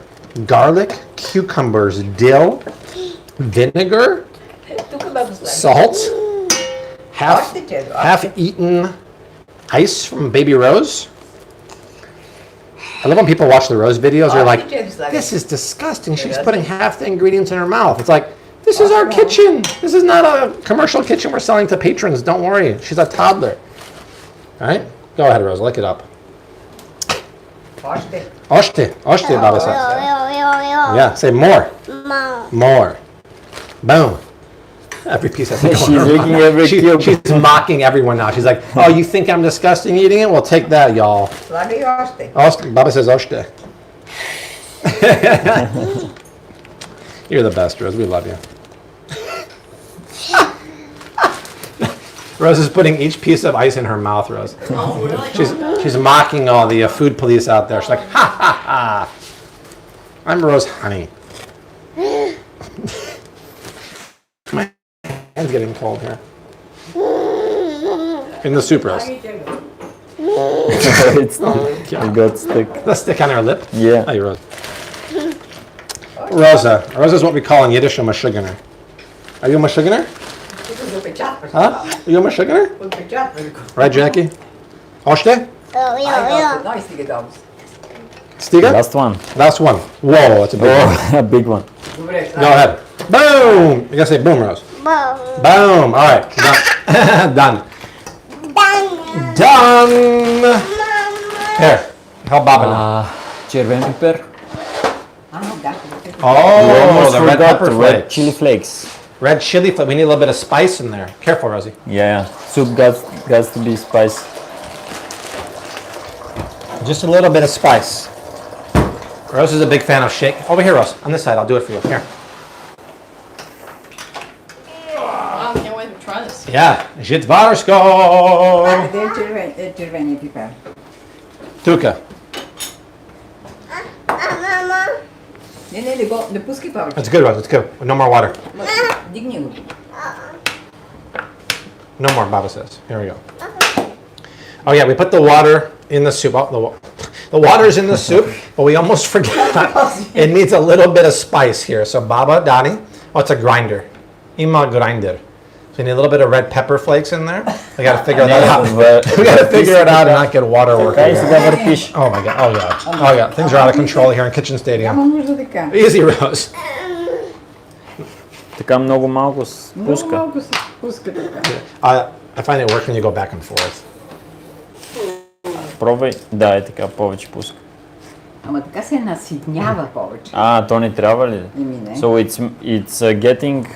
garlic, cucumbers, dill, vinegar, salt, half-eaten ice from Baby Rose. I love when people watch the Rose videos. They're like, this is disgusting. She's putting half the ingredients in her mouth. It's like, this is our kitchen. This is not a commercial kitchen we're selling to patrons. Don't worry. She's a toddler. All right? Go ahead, Rose. Lick it up. Oshte, Baba says. Yeah, say more. More. Boom. Every piece has to go in her licking mouth. every cube. She's mocking everyone now. She's like, oh, you think I'm disgusting eating it? Well, take that, y'all. Слагай още. Baba says oshte. You're the best, Rose. We love you. Rose is putting each piece of ice in her mouth, Rose. Oh, really? She's mocking all the food police out there. She's like, ha, ha, ha. I'm Rose Honey. My hand's getting cold here. In the soup, Rose. It got stuck. The stick on her lip? Yeah. Hey, Rose. Rosa. Rosa is what we call in Yiddish a mashuganer. Are you a mashuganer? Huh? Are you a mashuganer? Right, Jackie? Oshte? Stiga? Last one. Last one. Whoa, that's a big one. Oh, a big one. Go ahead. Boom! You gotta say boom, Rose. Boom! All right. Done. Done! Here. Help Baba now. Червен пипер. Oh, the red pepper red flakes. chili flakes. Red chili flakes. We need a little bit of spice in there. Careful, Rosie. Yeah, soup got to be spicy. Just a little bit of spice. Rose is a big fan of shake. Over here, Rose. On this side. I'll do it for you. Here. Wow, I can't wait to try this. Yeah. Jitvarsko. Червения пипер. Tuka. Не пускай повече. That's good, Rose. It's good. No more water. Дигни го. No more, Baba says. Here we go. Oh, yeah. We put the water in the soup. Oh, the water's in the soup, but we almost forgot. It needs a little bit of spice here. So Baba, Donnie, oh, it's a grinder. Ima grinder. So you need a little bit of red pepper flakes in there. We got to figure that out. We got to figure it out and not get water working. Така и сега въртиш. Oh my god. Oh yeah. Oh yeah. Things are out of control here in Kitchen Stadium. Нужда така. Easy, Rose. Така много малко Много спуска. малко се пуска така. I find it works when you go back and forth. Пробвай. Да, е така, повече пуска. Ама така се наситнява повече. То не трябва ли? Не. So it's getting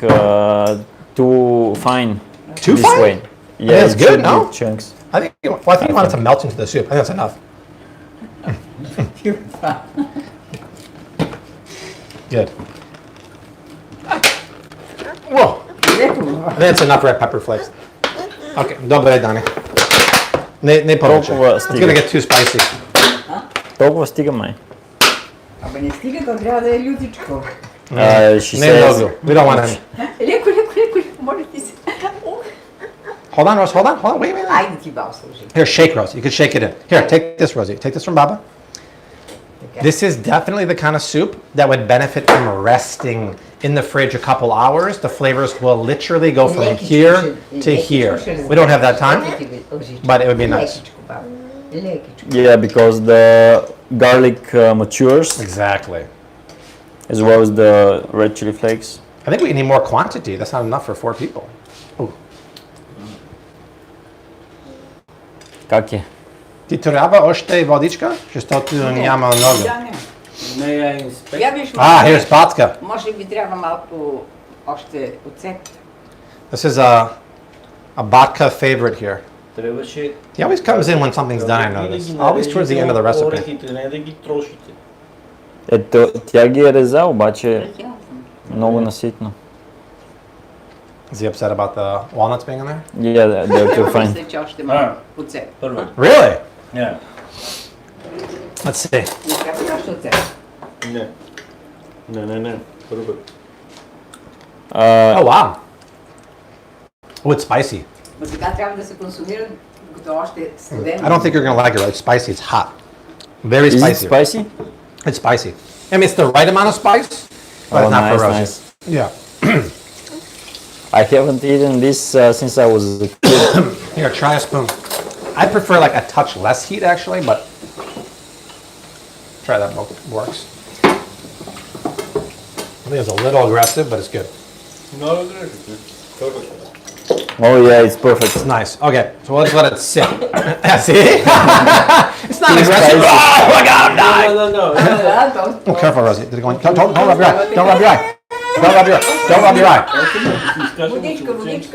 too fine. Too this fine? way. Yeah, that's it good, should be no? chunks. I think you want it to melt into the soup. I think that's enough. Good. Whoa. I think that's enough red pepper flakes. Okay, добре, Дани. Не повече. Толкова It's стига. gonna get too spicy. Толкова стига май. Абе не стига, то трябва да е лютичко. She Не says, много. We don't want any. Леко, моля ти се. Hold on, Rose. Hold on. Wait. Айде ти бал служи. Here, shake, Rosie. You could shake it in. Here, take this, Rosie. Take this from Baba. This is definitely the kind of soup that would benefit from resting in the fridge a couple hours. The flavors will literally go from here to here. We don't have that time, but it would be nice. yeah, because the garlic matures Exactly. as well as the red chili flakes. I think we need more quantity. That's not enough for 4 people. Ooh. Как е? Ти трябва още водичка, защото няма много. Я виж, Here's Patska. може би трябва малко още оцет. This is a vodka favorite here. Трябваше... He always comes in when something's done, I notice. Always towards the end of the recipe. Орехите, не да ги трошите. Тя ги е реза, обаче много наситно. Is he upset about the walnuts being in there? Yeah, they're too fine. Мисля, че още малко оцет. Първо. Really? Не. Let's see. Не трябва още оцет. Не. Първо. Oh, wow. Oh, it's spicy. Но сега трябва да се консумира като още е студено. I don't think you're going to like it. It's spicy. It's hot. Very Is it spicy. spicy? It's spicy. I mean, it's the right amount of spice, but it's not for Rosie. Nice. Yeah. I haven't eaten this since I was a kid. Here, try a spoon. I prefer like a touch less heat actually, but try that. Both works. I think it's a little aggressive, but it's good. Много грешите. Oh yeah, it's perfect. It's nice. Okay, so we'll just let it sit. See? It's not aggressive. spicy. Oh my God, I'm dying. No. Oh, careful, Rosie. Did it go in? Don't rub your eye. Don't rub your eye. Don't rub your eye.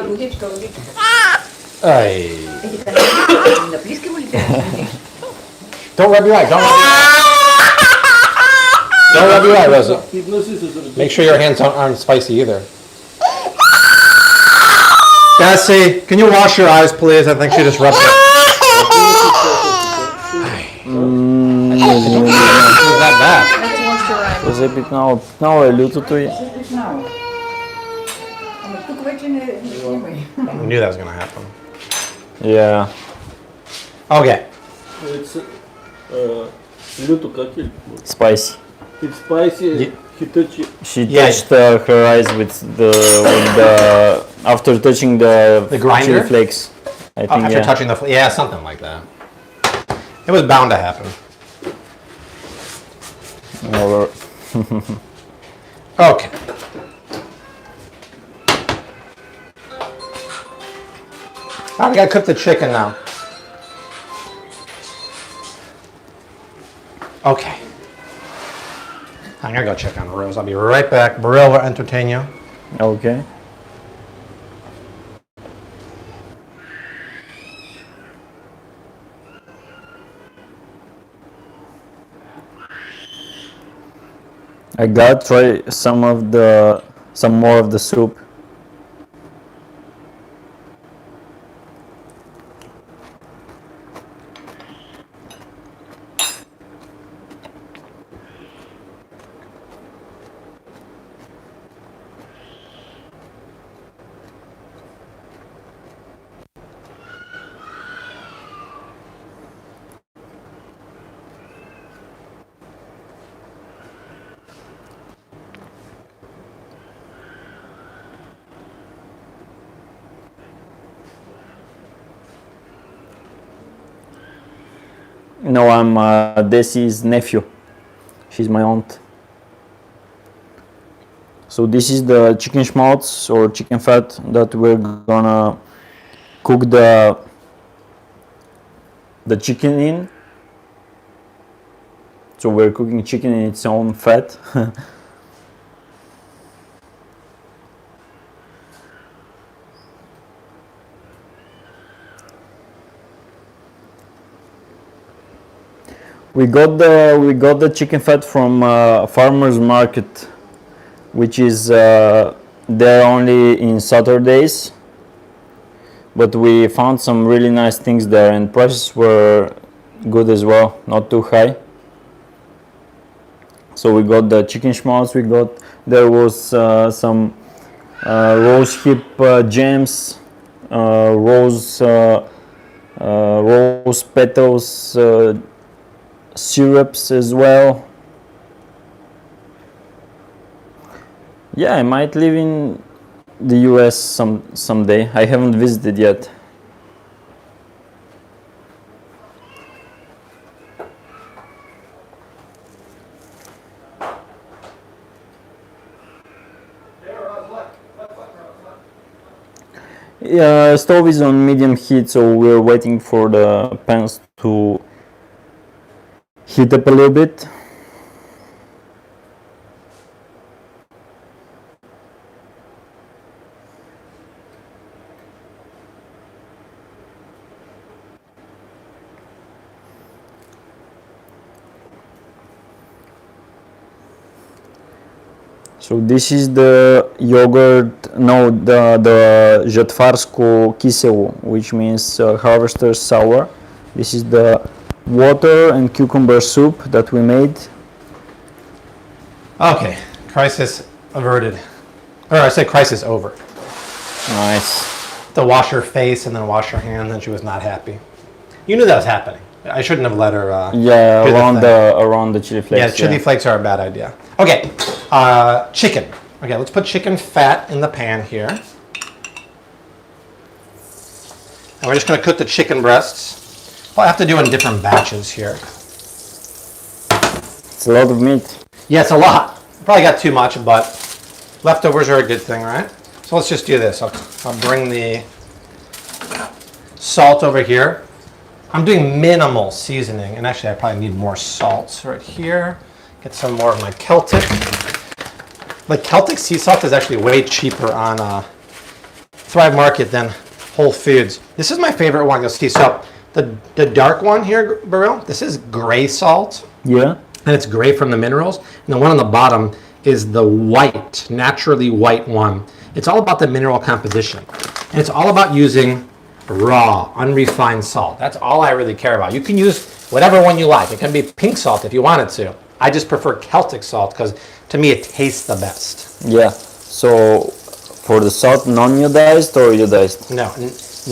Водичка. Ay. Наплискай му ли те? Don't rub your eye. Don't rub your eye, Rosie. Make sure your hands aren't spicy either. Bessie, can you wash your eyes, please? I think she just rubbed it. Was that bad? Let's wash your eye. Запитнало е лютото и... Знам. Ама тук вече не снимай. We knew that was going to happen. Yeah. Okay. Люто как е? Spicy. It's spicy, хитъчи. She Yeah. touched her eyes with the after touching the grinder? chili flakes. I think After yeah. touching the... Yeah, something like that. It was bound to happen. Or- Okay. We gotta cook the chicken now. Okay. I'm gonna go check on Rose. I'll be right back. Burrell will entertain you. Okay. I gotta try some more of the soup. No, I'm Desi's nephew. She's my aunt. So this is the chicken schmaltz or chicken fat that we're gonna cook the chicken in. So we're cooking chicken in its own fat. We got the chicken fat from farmers market, which is there only in Saturdays. But we found some really nice things there, and prices were good as well, not too high. So we got the chicken schmaltz. There was some rose hip jams, rose petals. Syrups as well. Yeah, I might live in the US someday. I haven't visited yet. Yeah, stove is on medium heat, so we're waiting for the pans to heat up a little bit. So this is the yogurt, no, the Healthforce кисело, which means harvester's sour. This is the water and cucumber soup that we made. Okay. Crisis averted. Or I said crisis over. Nice. To wash her face and then wash her hands, and she was not happy. You knew that was happening. I shouldn't have let her. Yeah, do the around the chili flakes. Yeah, chili flakes are a bad idea. Okay, chicken. Okay, let's put chicken fat in the pan here. And we're just going to cook the chicken breasts. Well, I have to do it in different batches here. It's a lot of meat. Yeah, it's a lot. Probably got too much, but leftovers are a good thing, right? So let's just do this. I'll bring the salt over here. I'm doing minimal seasoning, and actually I probably need more salt right here. Get some more of my Celtic. The Celtic sea salt is actually way cheaper on Thrive Market than Whole Foods. This is my favorite one. You'll see. So the dark one here, Beryl, this is gray salt. Yeah. And it's gray from the minerals. And the one on the bottom is the white, naturally white one. It's all about the mineral composition. And it's all about using raw, unrefined salt. That's all I really care about. You can use whatever one you like. It can be pink salt if you wanted to. I just prefer Celtic salt because to me it tastes the best. Yeah. So for the salt, non-iodized or iodized? No,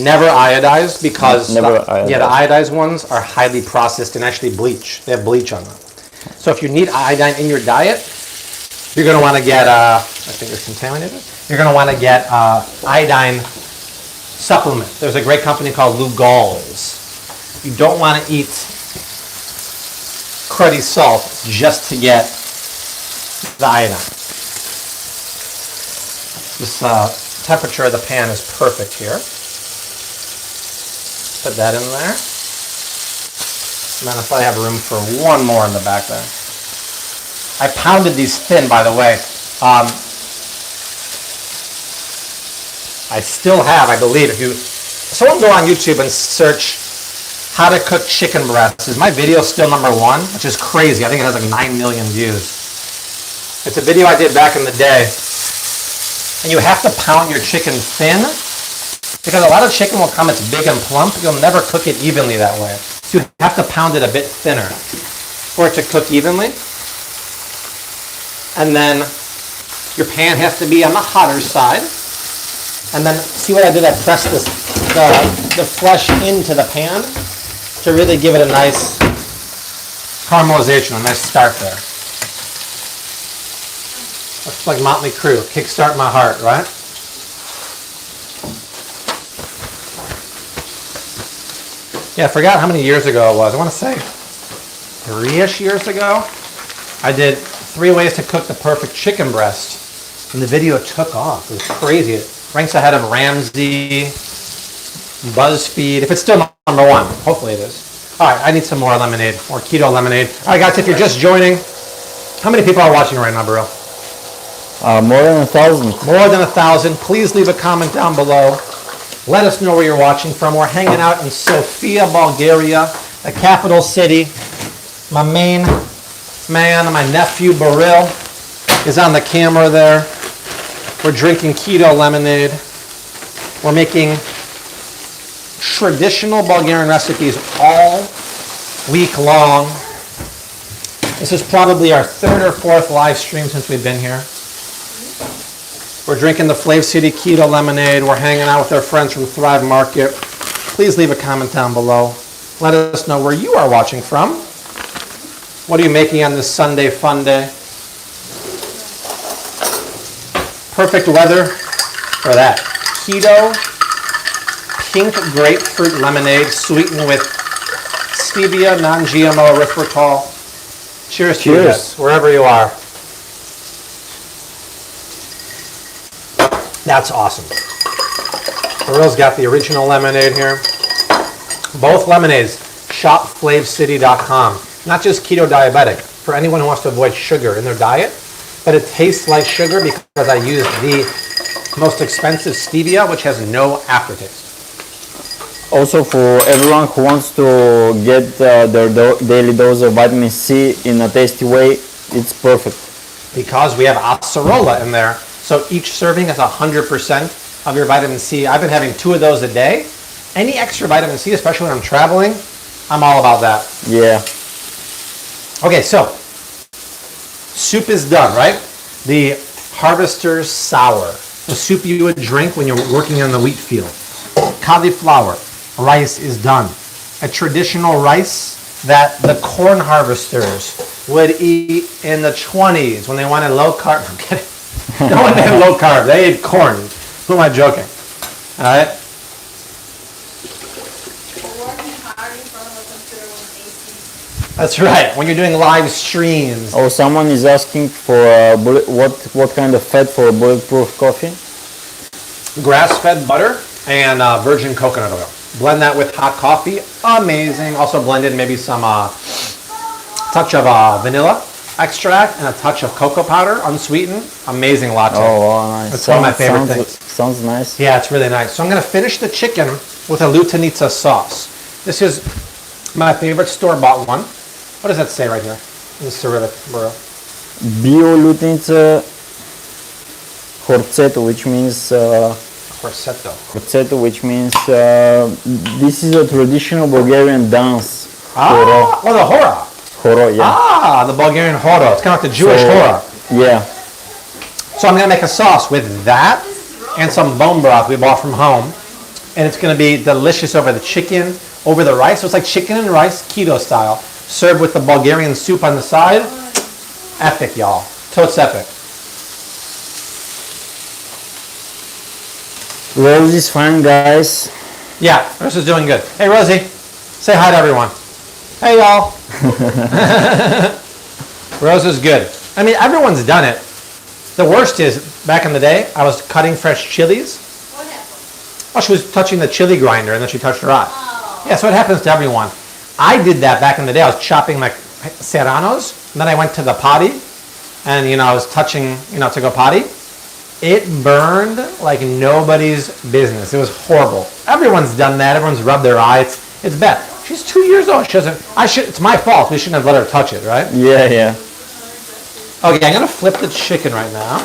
never iodized because Never the iodized ones are highly processed and actually bleach. They have bleach on them. So if you need iodine in your diet, you're going to want to get, I think it's contaminated. You're going to want to get iodine supplement. There's a great company called Lugol's. You don't want to eat cruddy salt just to get the iodine. This temperature of the pan is perfect here. Put that in there. And then I'll probably have room for one more in the back there. I pounded these thin, by the way. I still have, I believe, if you, someone go on YouTube and search how to cook chicken breasts. My video is still #1, which is crazy. I think it has like 9 million views. It's a video I did back in the day. And you have to pound your chicken thin because a lot of chicken will come, it's big and plump. You'll never cook it evenly that way. So you have to pound it a bit thinner for it to cook evenly. And then your pan has to be on the hotter side. And then see what I did? I pressed the flesh into the pan to really give it a nice caramelization, a nice start there. Looks like Motley Crue, Kickstart My Heart, right? Yeah, I forgot how many years ago it was. I want to say 3-ish years ago. I did 3 ways to cook the perfect chicken breast. And the video took off. It was crazy. It ranks ahead of Ramsay, BuzzFeed. If it's still #1, hopefully it is. All right, I need some more lemonade, more keto lemonade. All right, guys, if you're just joining, how many people are watching right now, bro? More than 1,000. More than 1,000. Please leave a comment down below. Let us know where you're watching from. We're hanging out in Sofia, Bulgaria, the capital city. My main man, my nephew Baril, is on the camera there. We're drinking keto lemonade. We're making traditional Bulgarian recipes all week long. This is probably our 3rd or 4th live stream since we've been here. We're drinking the Flave City Keto Lemonade. We're hanging out with our friends from Thrive Market. Please leave a comment down below. Let us know where you are watching from. What are you making on this Sunday fun day? Perfect weather for that. Keto pink grapefruit lemonade sweetened with stevia, non-GMO erythritol. Cheers to you guys, wherever you are. That's awesome. Baril's got the original lemonade here. Both lemonades, shopflavecity.com. Not just keto diabetic, for anyone who wants to avoid sugar in their diet, but it tastes like sugar because I used the most expensive stevia, which has no aftertaste. Also, for everyone who wants to get their daily dose of vitamin C in a tasty way, it's perfect. Because we have acerola in there, so each serving is 100% of your vitamin C. I've been having 2 of those a day. Any extra vitamin C, especially when I'm traveling, I'm all about that. Yeah. Okay, so soup is done, right? The Harvester's Sour, the soup you would drink when you're working in the wheat field. Cauliflower rice is done. A traditional rice that the corn harvesters would eat in the 20s when they wanted low carb. I'm kidding. No one had low carb. They ate corn. Who am I joking? All right. That's right. When you're doing live streams. Oh, someone is asking for what kind of fat for Bulletproof Coffee? Grass-fed butter and virgin coconut oil. Blend that with hot coffee. Amazing. Also blend in maybe some touch of vanilla extract and a touch of cocoa powder, unsweetened. Amazing latte. Oh, nice. It's one of my favorite things. Sounds nice. Yeah, it's really nice. So I'm going to finish the chicken with a Lutinita sauce. This is my favorite store-bought one. What does that say right here? In Cyrillic, bro. Bio Lutinita Horceto, which means Horceto, which means this is a traditional Bulgarian dance. Ah, well, the hora. Horo, yeah. Ah, the Bulgarian horo. It's kind of like the Jewish So- horo. Yeah. So I'm gonna make a sauce with that and some bone broth we bought from home. And it's gonna be delicious over the chicken, over the rice. So it's like chicken and rice, keto style, served with the Bulgarian soup on the side. Epic, y'all. Totes epic. Rose is fine, guys. Yeah, Rose is doing good. Hey, Rosie, say hi to everyone. Hey, y'all. Rose is good. I mean, everyone's done it. The worst is, back in the day, I was cutting fresh chilies. Oh, she was touching the chili grinder, and then she touched her eye. Yeah, so it happens to everyone. I did that back in the day. I was chopping like serranos, and then I went to the potty, and, I was touching, to go potty. It burned like nobody's business. It was horrible. Everyone's done that. Everyone's rubbed their eye. It's bad. She's 2 years old. She doesn't. It's my fault. We shouldn't have let her touch it, right? Yeah, yeah. Okay, I'm gonna flip the chicken right now.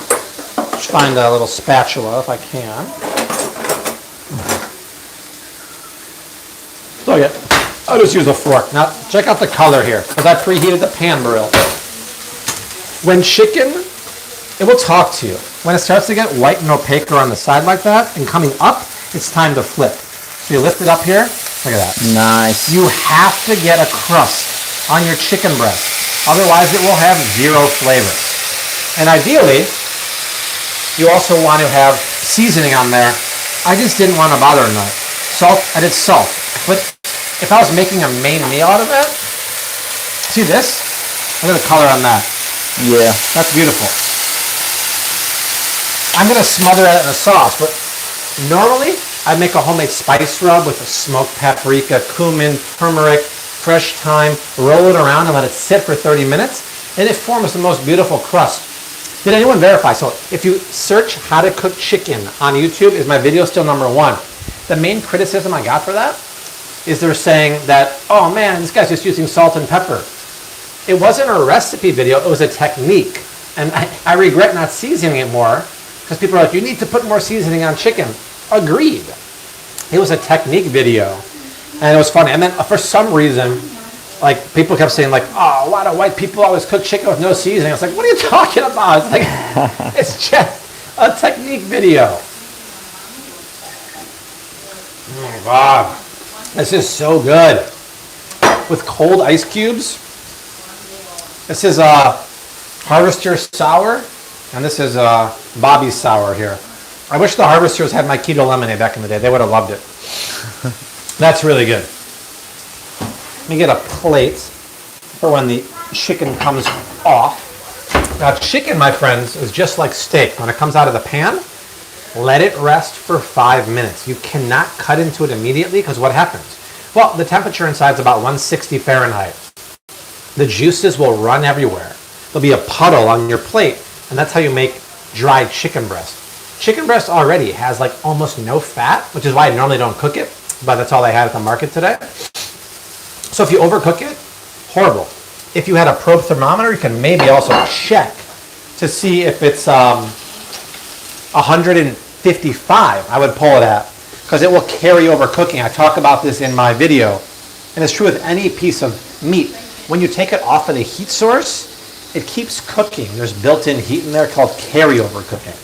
Just find a little spatula if I can. So yeah, I'll just use a fork. Now check out the color here, because I preheated the pan grill. When chicken, it will talk to you. When it starts to get white and opaque on the side like that and coming up, it's time to flip. So you lift it up here. Look at that. Nice. You have to get a crust on your chicken breast. Otherwise, it will have zero flavor. And ideally, you also want to have seasoning on there. I just didn't want to bother enough. Salt, I did salt. But if I was making a main meal out of it, see this? Look at the color on that. Yeah. That's beautiful. I'm going to smother it in a sauce, but normally I make a homemade spice rub with a smoked paprika, cumin, turmeric, fresh thyme, roll it around and let it sit for 30 minutes, and it forms the most beautiful crust. Did anyone verify? So if you search how to cook chicken on YouTube, is my video still #1? The main criticism I got for that is they're saying that, oh man, this guy's just using salt and pepper. It wasn't a recipe video, it was a technique. And I regret not seasoning it more, because people are like, you need to put more seasoning on chicken. Agreed. It was a technique video, and it was funny. And then for some reason, like people kept saying like, oh, a lot of white people always cook chicken with no seasoning. I was like, what are you talking about? It's like, it's just a technique video. Oh God, this is so good. With cold ice cubes. This is Harvester Sour, and this is Bobby's Sour here. I wish the Harvesters had my keto lemonade back in the day. They would have loved it. That's really good. Let me get a plate for when the chicken comes off. Now chicken, my friends, is just like steak. When it comes out of the pan, let it rest for 5 minutes. You cannot cut into it immediately, because what happens? Well, the temperature inside is about 160 Fahrenheit. The juices will run everywhere. There'll be a puddle on your plate, and that's how you make dried chicken breast. Chicken breast already has like almost no fat, which is why I normally don't cook it, but that's all they had at the market today. So if you overcook it, horrible. If you had a probe thermometer, you can maybe also check to see if it's 155, I would pull it at, because it will carry over cooking. I talk about this in my video, and it's true with any piece of meat. When you take it off of the heat source, it keeps cooking. There's built-in heat in there called carryover cooking.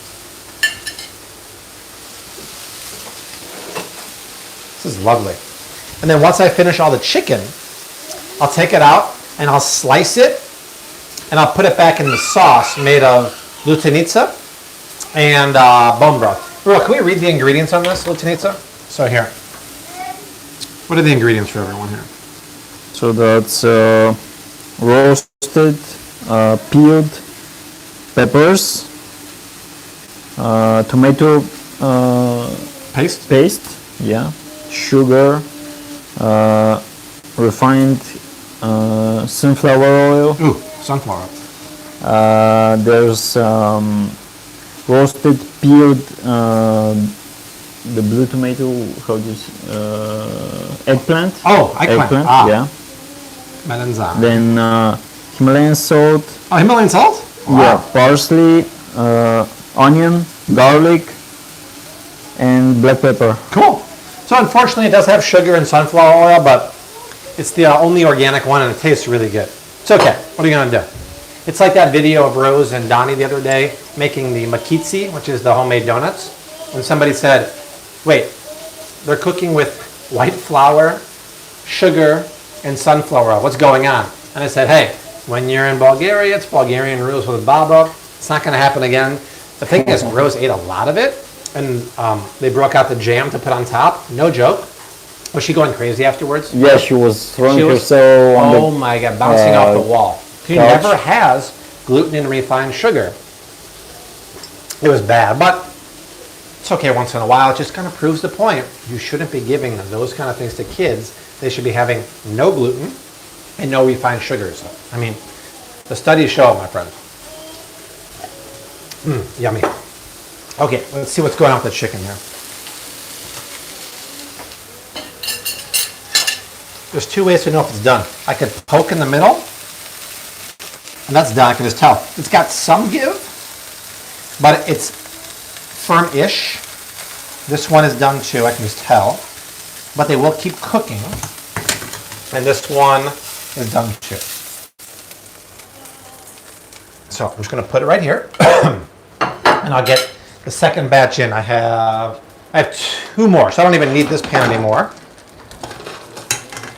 This is lovely. And then once I finish all the chicken, I'll take it out and I'll slice it and I'll put it back in the sauce made of Lutinita and bone broth. Can we read the ingredients on this, Lutinita? So here. What are the ingredients for everyone here? So that's roasted, peeled peppers, tomato paste, yeah, sugar, refined sunflower oil. Ooh, sunflower. There's roasted, peeled, the blue tomato, how do you say, eggplant. Oh, eggplant. Yeah. Melanzane. Then Himalayan salt. Oh, Himalayan salt? Wow. Yeah, parsley, onion, garlic, and black pepper. Cool. So unfortunately, it does have sugar and sunflower oil, but it's the only organic one, and it tastes really good. It's okay. What are you going to do? It's like that video of Rose and Donnie the other day making the makitsi, which is the homemade donuts. And somebody said, wait, they're cooking with white flour, sugar, and sunflower oil. What's going on? And I said, hey, when you're in Bulgaria, it's Bulgarian rules with baba. It's not going to happen again. The thing is, Rose ate a lot of it, and they broke out the jam to put on top. No joke. Was she going crazy afterwards? Yeah, she was throwing herself on oh my God, bouncing off the wall. She couch. never has gluten and refined sugar. It was bad, but it's okay once in a while. It just kind of proves the point. You shouldn't be giving those kind of things to kids. They should be having no gluten and no refined sugars. I mean, the studies show, my friend. Yummy. Okay, let's see what's going on with the chicken here. There's two ways to know if it's done. I could poke in the middle, and that's done. I can just tell. It's got some give, but it's firm-ish. This one is done too, I can just tell. But they will keep cooking. And this one is done too. So I'm just going to put it right here. And I'll get the second batch in. I have two more, so I don't even need this pan anymore.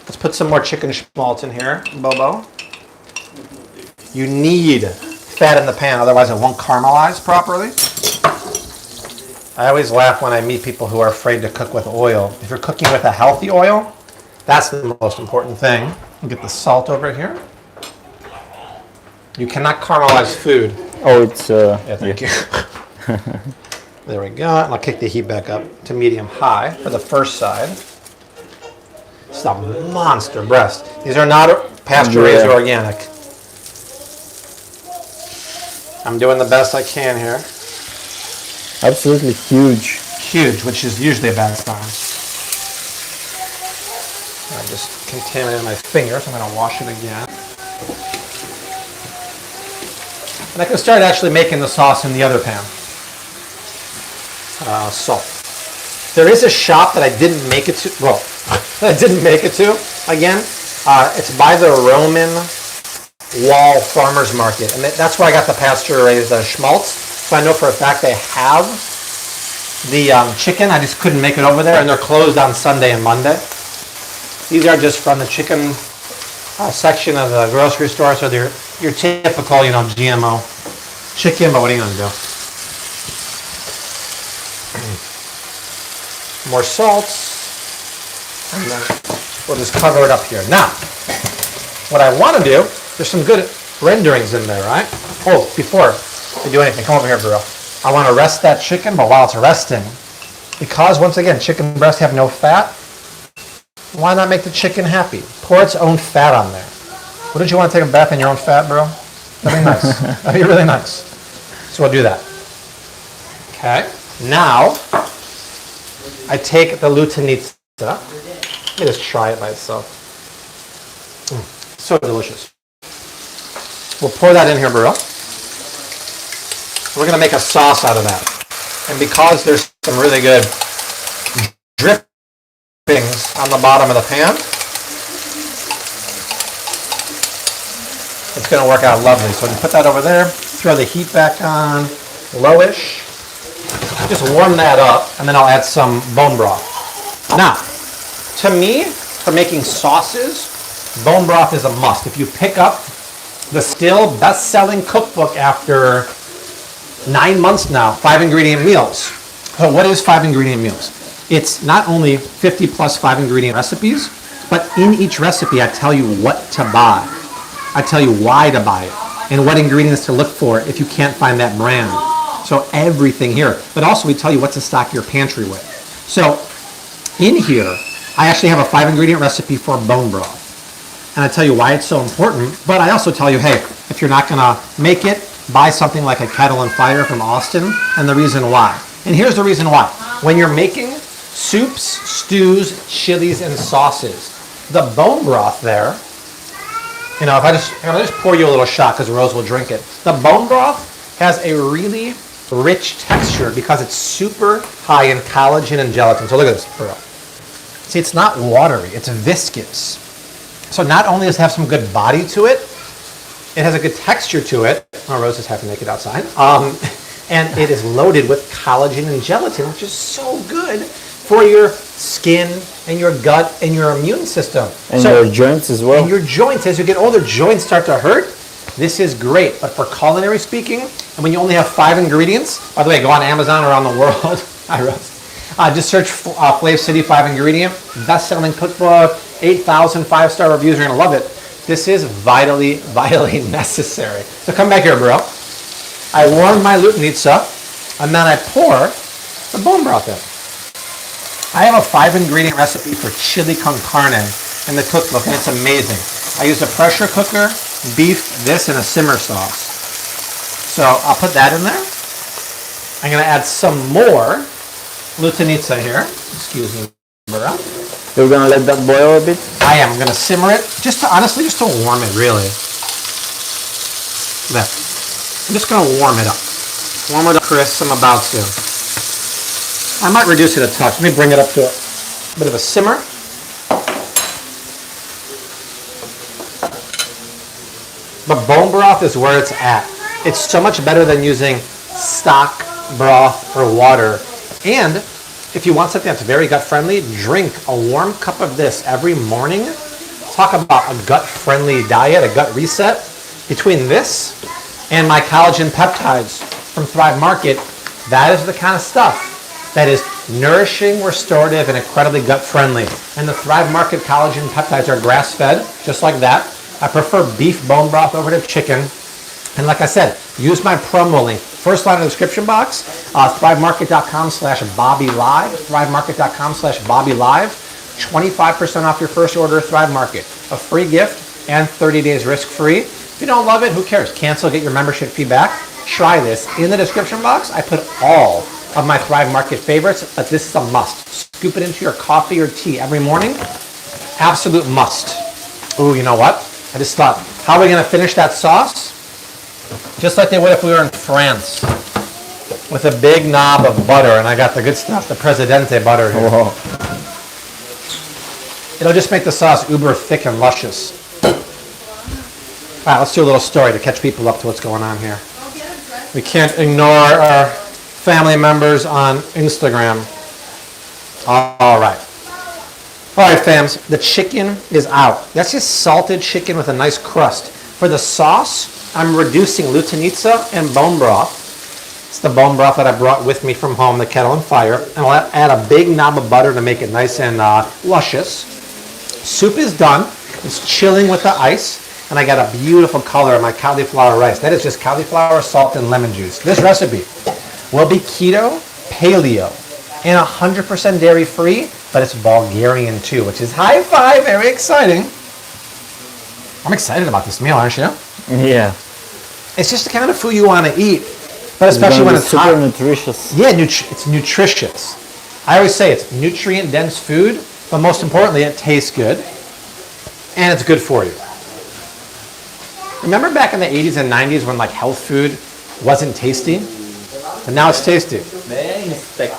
Let's put some more chicken schmaltz in here, Bobo. You need fat in the pan, otherwise it won't caramelize properly. I always laugh when I meet people who are afraid to cook with oil. If you're cooking with a healthy oil, that's the most important thing. Get the salt over here. You cannot caramelize food. Oh, it's Yeah, thank you. There we go. And I'll kick the heat back up to medium-high for the first side. It's a monster breast. These are not pasture-raised or organic. I'm doing the best I can here. absolutely huge. Huge, which is usually a bad sign. I just contaminated my finger, so I'm going to wash it again. And I can start actually making the sauce in the other pan. Salt. There is a shop that I didn't make it to. Well, I didn't make it to. Again, it's by the Roman Wall Farmers Market, and that's where I got the pasture-raised schmaltz. So I know for a fact they have the chicken. I just couldn't make it over there, and they're closed on Sunday and Monday. These are just from the chicken section of the grocery store, so they're your typical, GMO chicken. But what are you gonna do? More salt, and then we'll just cover it up here. Now, what I want to do, there's some good renderings in there, right? Oh, before we do anything, come over here, Burrell. I want to rest that chicken, but while it's resting, because once again, chicken breasts have no fat, why not make the chicken happy? Pour its own fat on there. Wouldn't you want to take a bath in your own fat, bro? That'd be nice. That'd be really nice. So we'll do that. Okay. Now, I take the Lutinita. Let me just try it by itself. So delicious. We'll pour that in here, Burrell. We're going to make a sauce out of that. And because there's some really good drippings on the bottom of the pan, it's going to work out lovely. So we put that over there, throw the heat back on, lowish. Just warm that up, and then I'll add some bone broth. Now, to me, for making sauces, bone broth is a must. If you pick up the still best-selling cookbook after 9 months now, 5-ingredient meals. So what is 5-ingredient meals? It's not only 50 plus 5-ingredient recipes, but in each recipe I tell you what to buy. I tell you why to buy it and what ingredients to look for if you can't find that brand. So everything here, but also we tell you what to stock your pantry with. So in here, I actually have a 5-ingredient recipe for bone broth. And I tell you why it's so important, but I also tell you, hey, if you're not gonna make it, buy something like a Kettle and Fire from Austin, and the reason why. And here's the reason why. When you're making soups, stews, chilies, and sauces, the bone broth there, if I just pour you a little shot because Rose will drink it. The bone broth has a really rich texture because it's super high in collagen and gelatin. So look at this, bro. See, it's not watery, it's viscous. So not only does it have some good body to it, It has a good texture to it. Oh, Rose is half naked outside. And it is loaded with collagen and gelatin, which is so good for your skin and your gut and your immune system. And so, your joints as well. and your joints, as you get older, joints start to hurt. This is great, but for culinary speaking, and when you only have 5 ingredients, by the way, go on Amazon around the world. Hi, Rose. Just search Flav City 5 ingredient, best-selling cookbook, 8,000 5-star reviews. You're gonna love it. This is vitally, vitally necessary. So come back here, bro. I warm my Lutinita, and then I pour the bone broth in. I have a 5-ingredient recipe for chili con carne in the cookbook, and it's amazing. I use a pressure cooker, beef, this, and a simmer sauce. So I'll put that in there. I'm gonna add some more Lutinita here. Excuse me, bro. You're gonna let that boil a bit? I am. I'm gonna simmer it, just to warm it, really. There. I'm just gonna warm it up. Warm it up, Chris. I'm about to. I might reduce it a touch. Let me bring it up to a bit of a simmer. But bone broth is where it's at. It's so much better than using stock broth or water. And if you want something that's very gut friendly, drink a warm cup of this every morning. Talk about a gut friendly diet, a gut reset. Between this and my collagen peptides from Thrive Market, that is the kind of stuff that is nourishing, restorative, and incredibly gut friendly. And the Thrive Market collagen peptides are grass fed, just like that. I prefer beef bone broth over to chicken. And like I said, use my promo link. First line in the description box, thrivemarket.com/BobbyLive, thrivemarket.com/BobbyLive, 25% off your first order, Thrive Market. A free gift and 30 days risk-free. If you don't love it, who cares? Cancel, get your membership fee back. Try this. In the description box, I put all of my Thrive Market favorites, but this is a must. Scoop it into your coffee or tea every morning. Absolute must. Ooh, you know what? I just thought, how are we going to finish that sauce? Just like they would if we were in France, with a big knob of butter, and I got the good stuff, the Presidente butter here. Whoa. It'll just make the sauce uber thick and luscious. All right, let's do a little story to catch people up to what's going on here. We can't ignore our family members on Instagram. All right. All right, fams, the chicken is out. That's just salted chicken with a nice crust. For the sauce, I'm reducing Lutinita and bone broth. It's the bone broth that I brought with me from home, the kettle and fire. And I'll add a big knob of butter to make it nice and luscious. Soup is done. It's chilling with the ice. And I got a beautiful color of my cauliflower rice. That is just cauliflower, salt, and lemon juice. This recipe will be keto, paleo, and 100% dairy-free, but it's Bulgarian too, which is high five, very exciting. I'm excited about this meal, aren't you? Yeah. It's just the kind of food you want to eat, but especially when it's super hot. nutritious. Yeah, it's nutritious. I always say it's nutrient-dense food, but most importantly, it tastes good, and it's good for you. Remember back in the 80s and 90s when like health food wasn't tasty? And now it's tasty. May I inspect?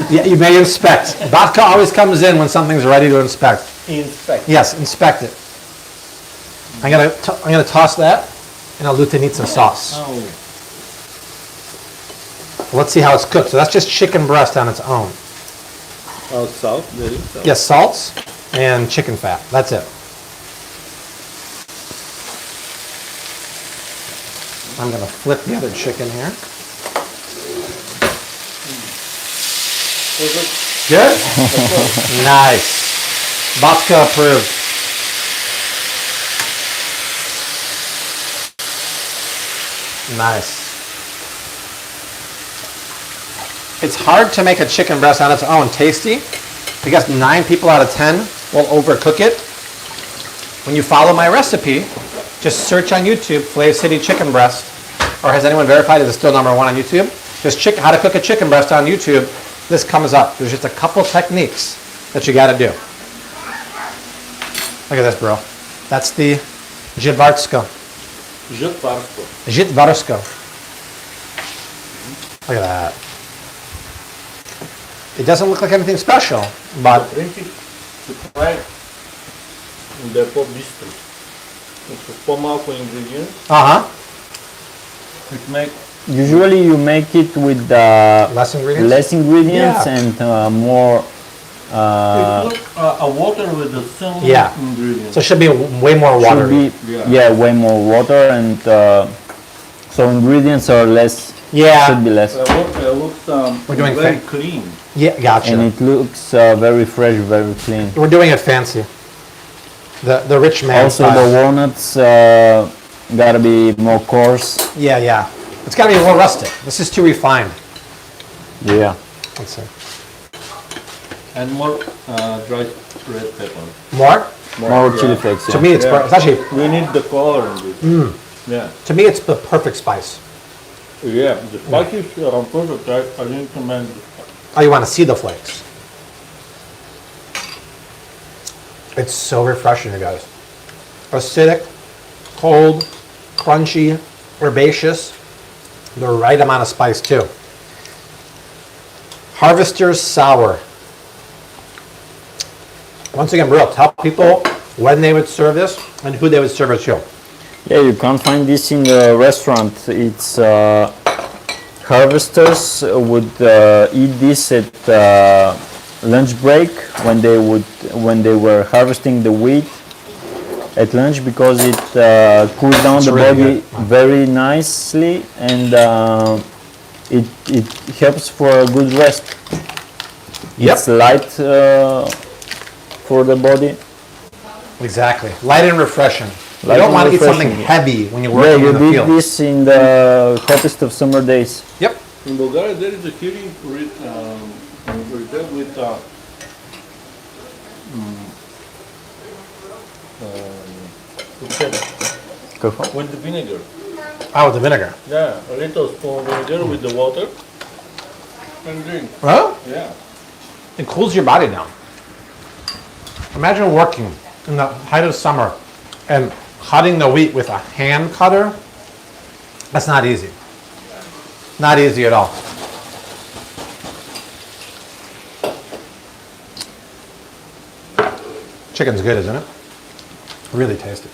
Yeah, you may inspect. Vodka always comes in when something's ready to inspect. Inspect. Yes, inspect it. I'm gonna toss that in a Lutinita sauce. Oh. Let's see how it's cooked. So that's just chicken breast on its own. Oh, salt, very salt. Yes, salts and chicken fat. That's it. I'm gonna flip the other chicken here. Good? Nice. Vodka approved. Nice. It's hard to make a chicken breast on its own tasty because 9 people out of 10 will overcook it. When you follow my recipe, just search on YouTube, Flav City chicken breast, or has anyone verified is it still #1 on YouTube? Just how to cook a chicken breast on YouTube. This comes up. There's just a couple techniques that you got to do. Look at this, bro. That's the Jitvarsko. Jitvarsko. Look at that. It doesn't look like anything special, but It's a powerful ingredient. Uh-huh. It makes Usually you make it with Less ingredients? less ingredients Yeah. and more. it's like a water with the some Yeah. ingredients. So it should be way more Should watery. be, Yeah. way more water and so ingredients are less. Yeah. Should be less, It looks We're doing very fa- clean. Yeah, gotcha. and it looks very fresh, very clean. We're doing it fancy. The rich man Also, style. the walnuts gotta be more coarse. Yeah, yeah. It's got to be more rustic. This is too refined. Yeah. Let's see. And more dried red pepper. More? More yeah. chili flakes. To Yeah. me, it's it's actually We need the color in this. Yeah. to me it's the perfect spice. Yeah, the spices are perfect. I didn't recommend the spice. Oh, you want to see the flakes? It's so refreshing, you guys. Acidic, cold, crunchy, herbaceous. The right amount of spice too. Harvester's Sour. Once again, real, tell people when they would serve this and who they would serve it to. Yeah, you can't find this in the restaurant. It's harvesters would eat this at lunch break when they were harvesting the wheat at lunch because it cools down It's the really body good. very nicely and it helps for a good rest. Yep. It's light for the body. Exactly. Light and refreshing. You Light don't and want to eat something refreshing. heavy when you're Yeah, working you in the did field. this in the hottest of summer days. Yep. In Bulgaria, there is a heating with with the vinegar. Oh, the vinegar. Yeah, a little spoon vinegar with the water and drink. Well, Yeah. it cools your body down. Imagine working in the height of summer and cutting the wheat with a hand cutter. That's not easy. Not easy at all. Chicken's good, isn't it? Really tasty.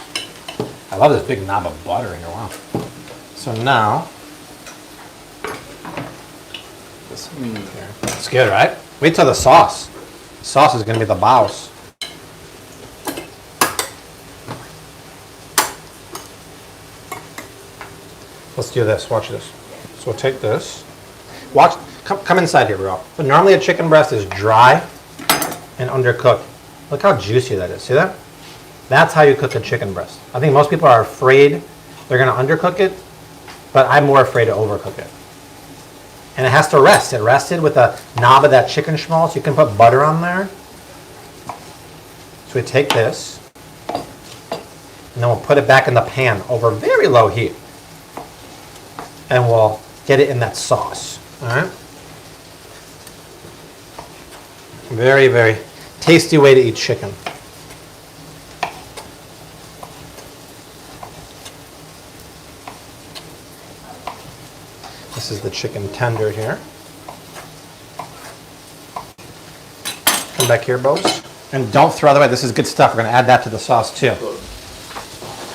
I love this big knob of butter in here. Wow. So now, this here. It's good, right? Wait till the sauce. Sauce is going to be the boss. Let's do this. Watch this. So we'll take this. Watch. Come inside here, bro. But normally a chicken breast is dry and undercooked. Look how juicy that is. See that? That's how you cook a chicken breast. I think most people are afraid they're going to undercook it, but I'm more afraid to overcook it. And it has to rest. It rested with a knob of that chicken schmaltz. You can put butter on there. So we take this, and then we'll put it back in the pan over very low heat. And we'll get it in that sauce. All right? Very, very tasty way to eat chicken. This is the chicken tender here. Come back here, Bose. And don't throw that away. This is good stuff. We're going to add that to the sauce too.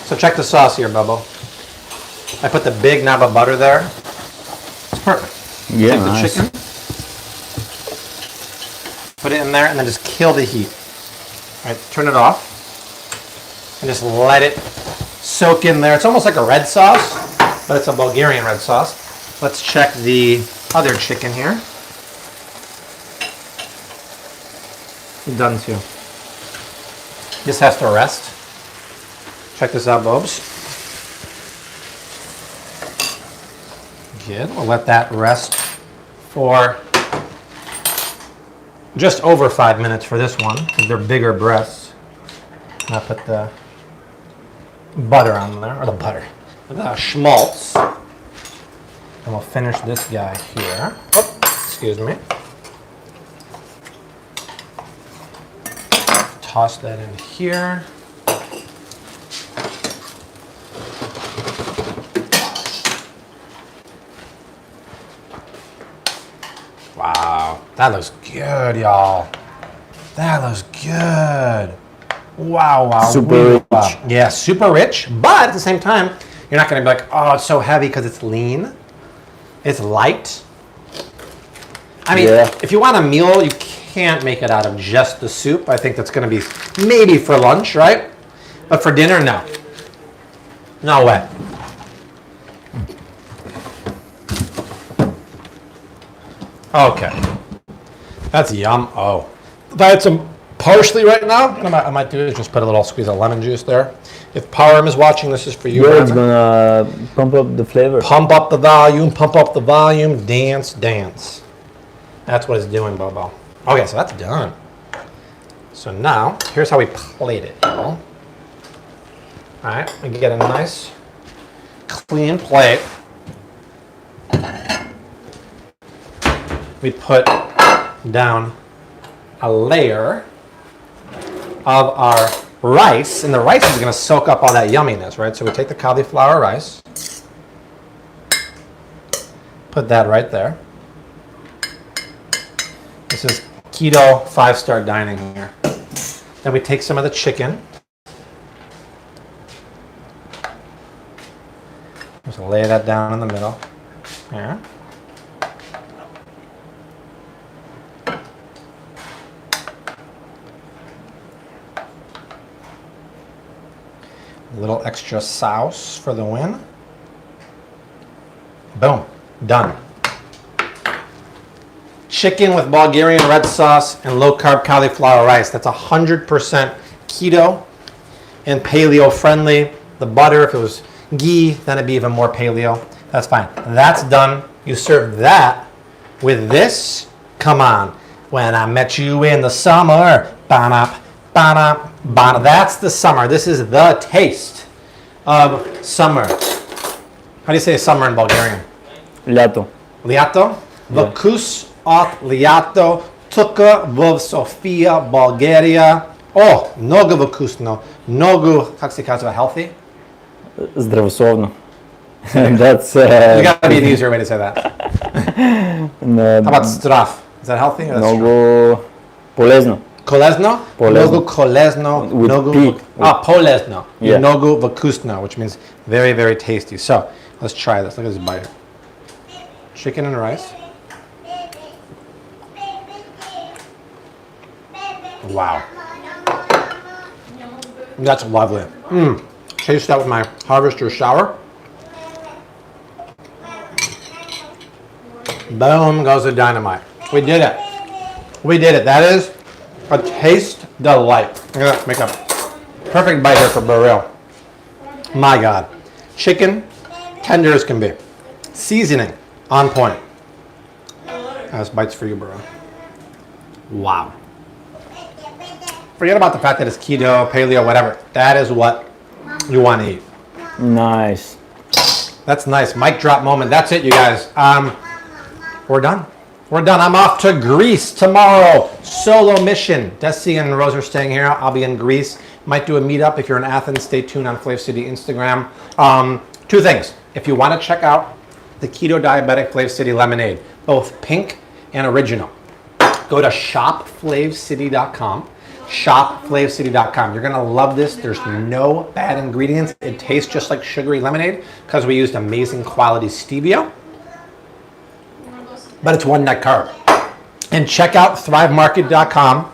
So check the sauce here, Bobo. I put the big knob of butter there. It's perfect. Yeah, Take the nice. chicken, put it in there, and then just kill the heat. All right, turn it off, and just let it soak in there. It's almost like a red sauce, but it's a Bulgarian red sauce. Let's check the other chicken here. Done too. This has to rest. Check this out, Bobs. Good. We'll let that rest for just over 5 minutes for this one, because they're bigger breasts. And I'll put the butter on there, or the schmaltz. And we'll finish this guy here. Oh, excuse me. Toss that in here. Wow, that looks good, y'all. That looks good. Wow. Super Really rich. wow. Yeah, super rich. But at the same time, you're not going to be like, oh, it's so heavy because it's lean. It's light. I mean, if you want a meal, you can't make it out of just the soup. I think that's going to be maybe for lunch, right? But for dinner, no. No way. Okay. That's yum. Oh. If I had some parsley right now, what I might do is just put a little squeeze of lemon juice there. If Parham is watching, this is for you. Yeah, it's gonna pump up the flavor. Pump up the volume, dance, dance. That's what it's doing, Bobo. Okay, so that's done. So now, here's how we plate it, y'all. All right, we get a nice, clean plate. We put down a layer of our rice, and the rice is going to soak up all that yumminess, right? So we take the cauliflower rice, put that right there. This is keto 5-star dining here. Then we take some of the chicken. Just lay that down in the middle. Yeah. A little extra sauce for the win. Boom. Done. Chicken with Bulgarian red sauce and low-carb cauliflower rice. That's 100% keto and paleo friendly. The butter, if it was ghee, then it'd be even more paleo. That's fine. That's done. You serve that with this. Come on. When I met you in the summer. Ba-da, ba-da, ba-da. That's the summer. This is the taste of summer. How do you say summer in Bulgarian? Лято. Liato? Vkus от liato. Tuka v Sofia, Bulgaria. Oh, много вкусно. Много, как се казва, healthy? Здравословно. That's There's got to be an easier way to say that. no, How about zdrav? Is that healthy? Or that's много полезно. Kolezno? Polezno. Mnogo kolezno. With Mnogo P. polezno. Yeah. Mnogo vkusno, which means very, very tasty. So, let's try this. Look at this bite. Chicken and rice. Wow. That's lovely. Taste that with my harvester shower. Boom goes the dynamite. We did it. We did it. That is a taste delight. I'm gonna make a perfect bite here for Burrell. My God. Chicken, tender as can be. Seasoning, on point. That's bites for you, Burrell. Wow. Forget about the fact that it's keto, paleo, whatever. That is what you want to eat. Nice. That's nice. Mic drop moment. That's it, you guys. We're done. We're done. I'm off to Greece tomorrow. Solo mission. Desi and Rose are staying here. I'll be in Greece. Might do a meetup. If you're in Athens, stay tuned on Flave City Instagram. Two things. If you want to check out the Keto Diabetic Flave City Lemonade, both pink and original, go to shopflavecity.com. Shopflavecity.com. You're going to love this. There's no bad ingredients. It tastes just like sugary lemonade because we used amazing quality stevia. But it's one net carb. And check out thrivemarket.com.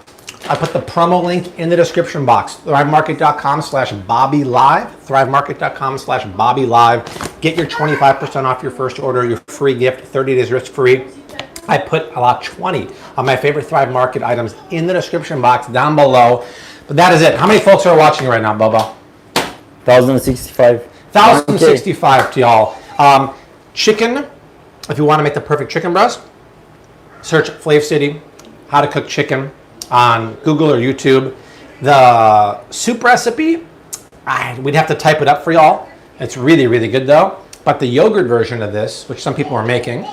I put the promo link in the description box. thrivemarket.com/BobbyLive. thrivemarket.com/BobbyLive. Get your 25% off your first order, your free gift, 30 days risk free. I put about 20 of my favorite Thrive Market items in the description box down below. But that is it. How many folks are watching right now, Bobo? 1065. 1065 to y'all. Chicken, if you want to make the perfect chicken breast, search Flave City, how to cook chicken on Google or YouTube. The soup recipe, we'd have to type it up for y'all. It's really, really good though. But the yogurt version of this, which some people are making,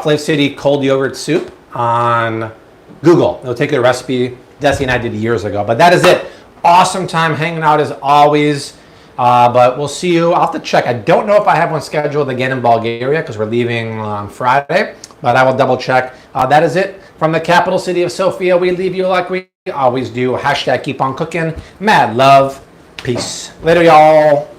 Flave City cold yogurt soup on Google. They'll take a recipe Desi and I did years ago. But that is it. Awesome time hanging out as always. But we'll see you. I'll have to check. I don't know if I have one scheduled again in Bulgaria because we're leaving on Friday. But I will double check. That is it. From the capital city of Sofia, we leave you like we always do hashtag keep on cooking. Mad love. Peace. Later, y'all.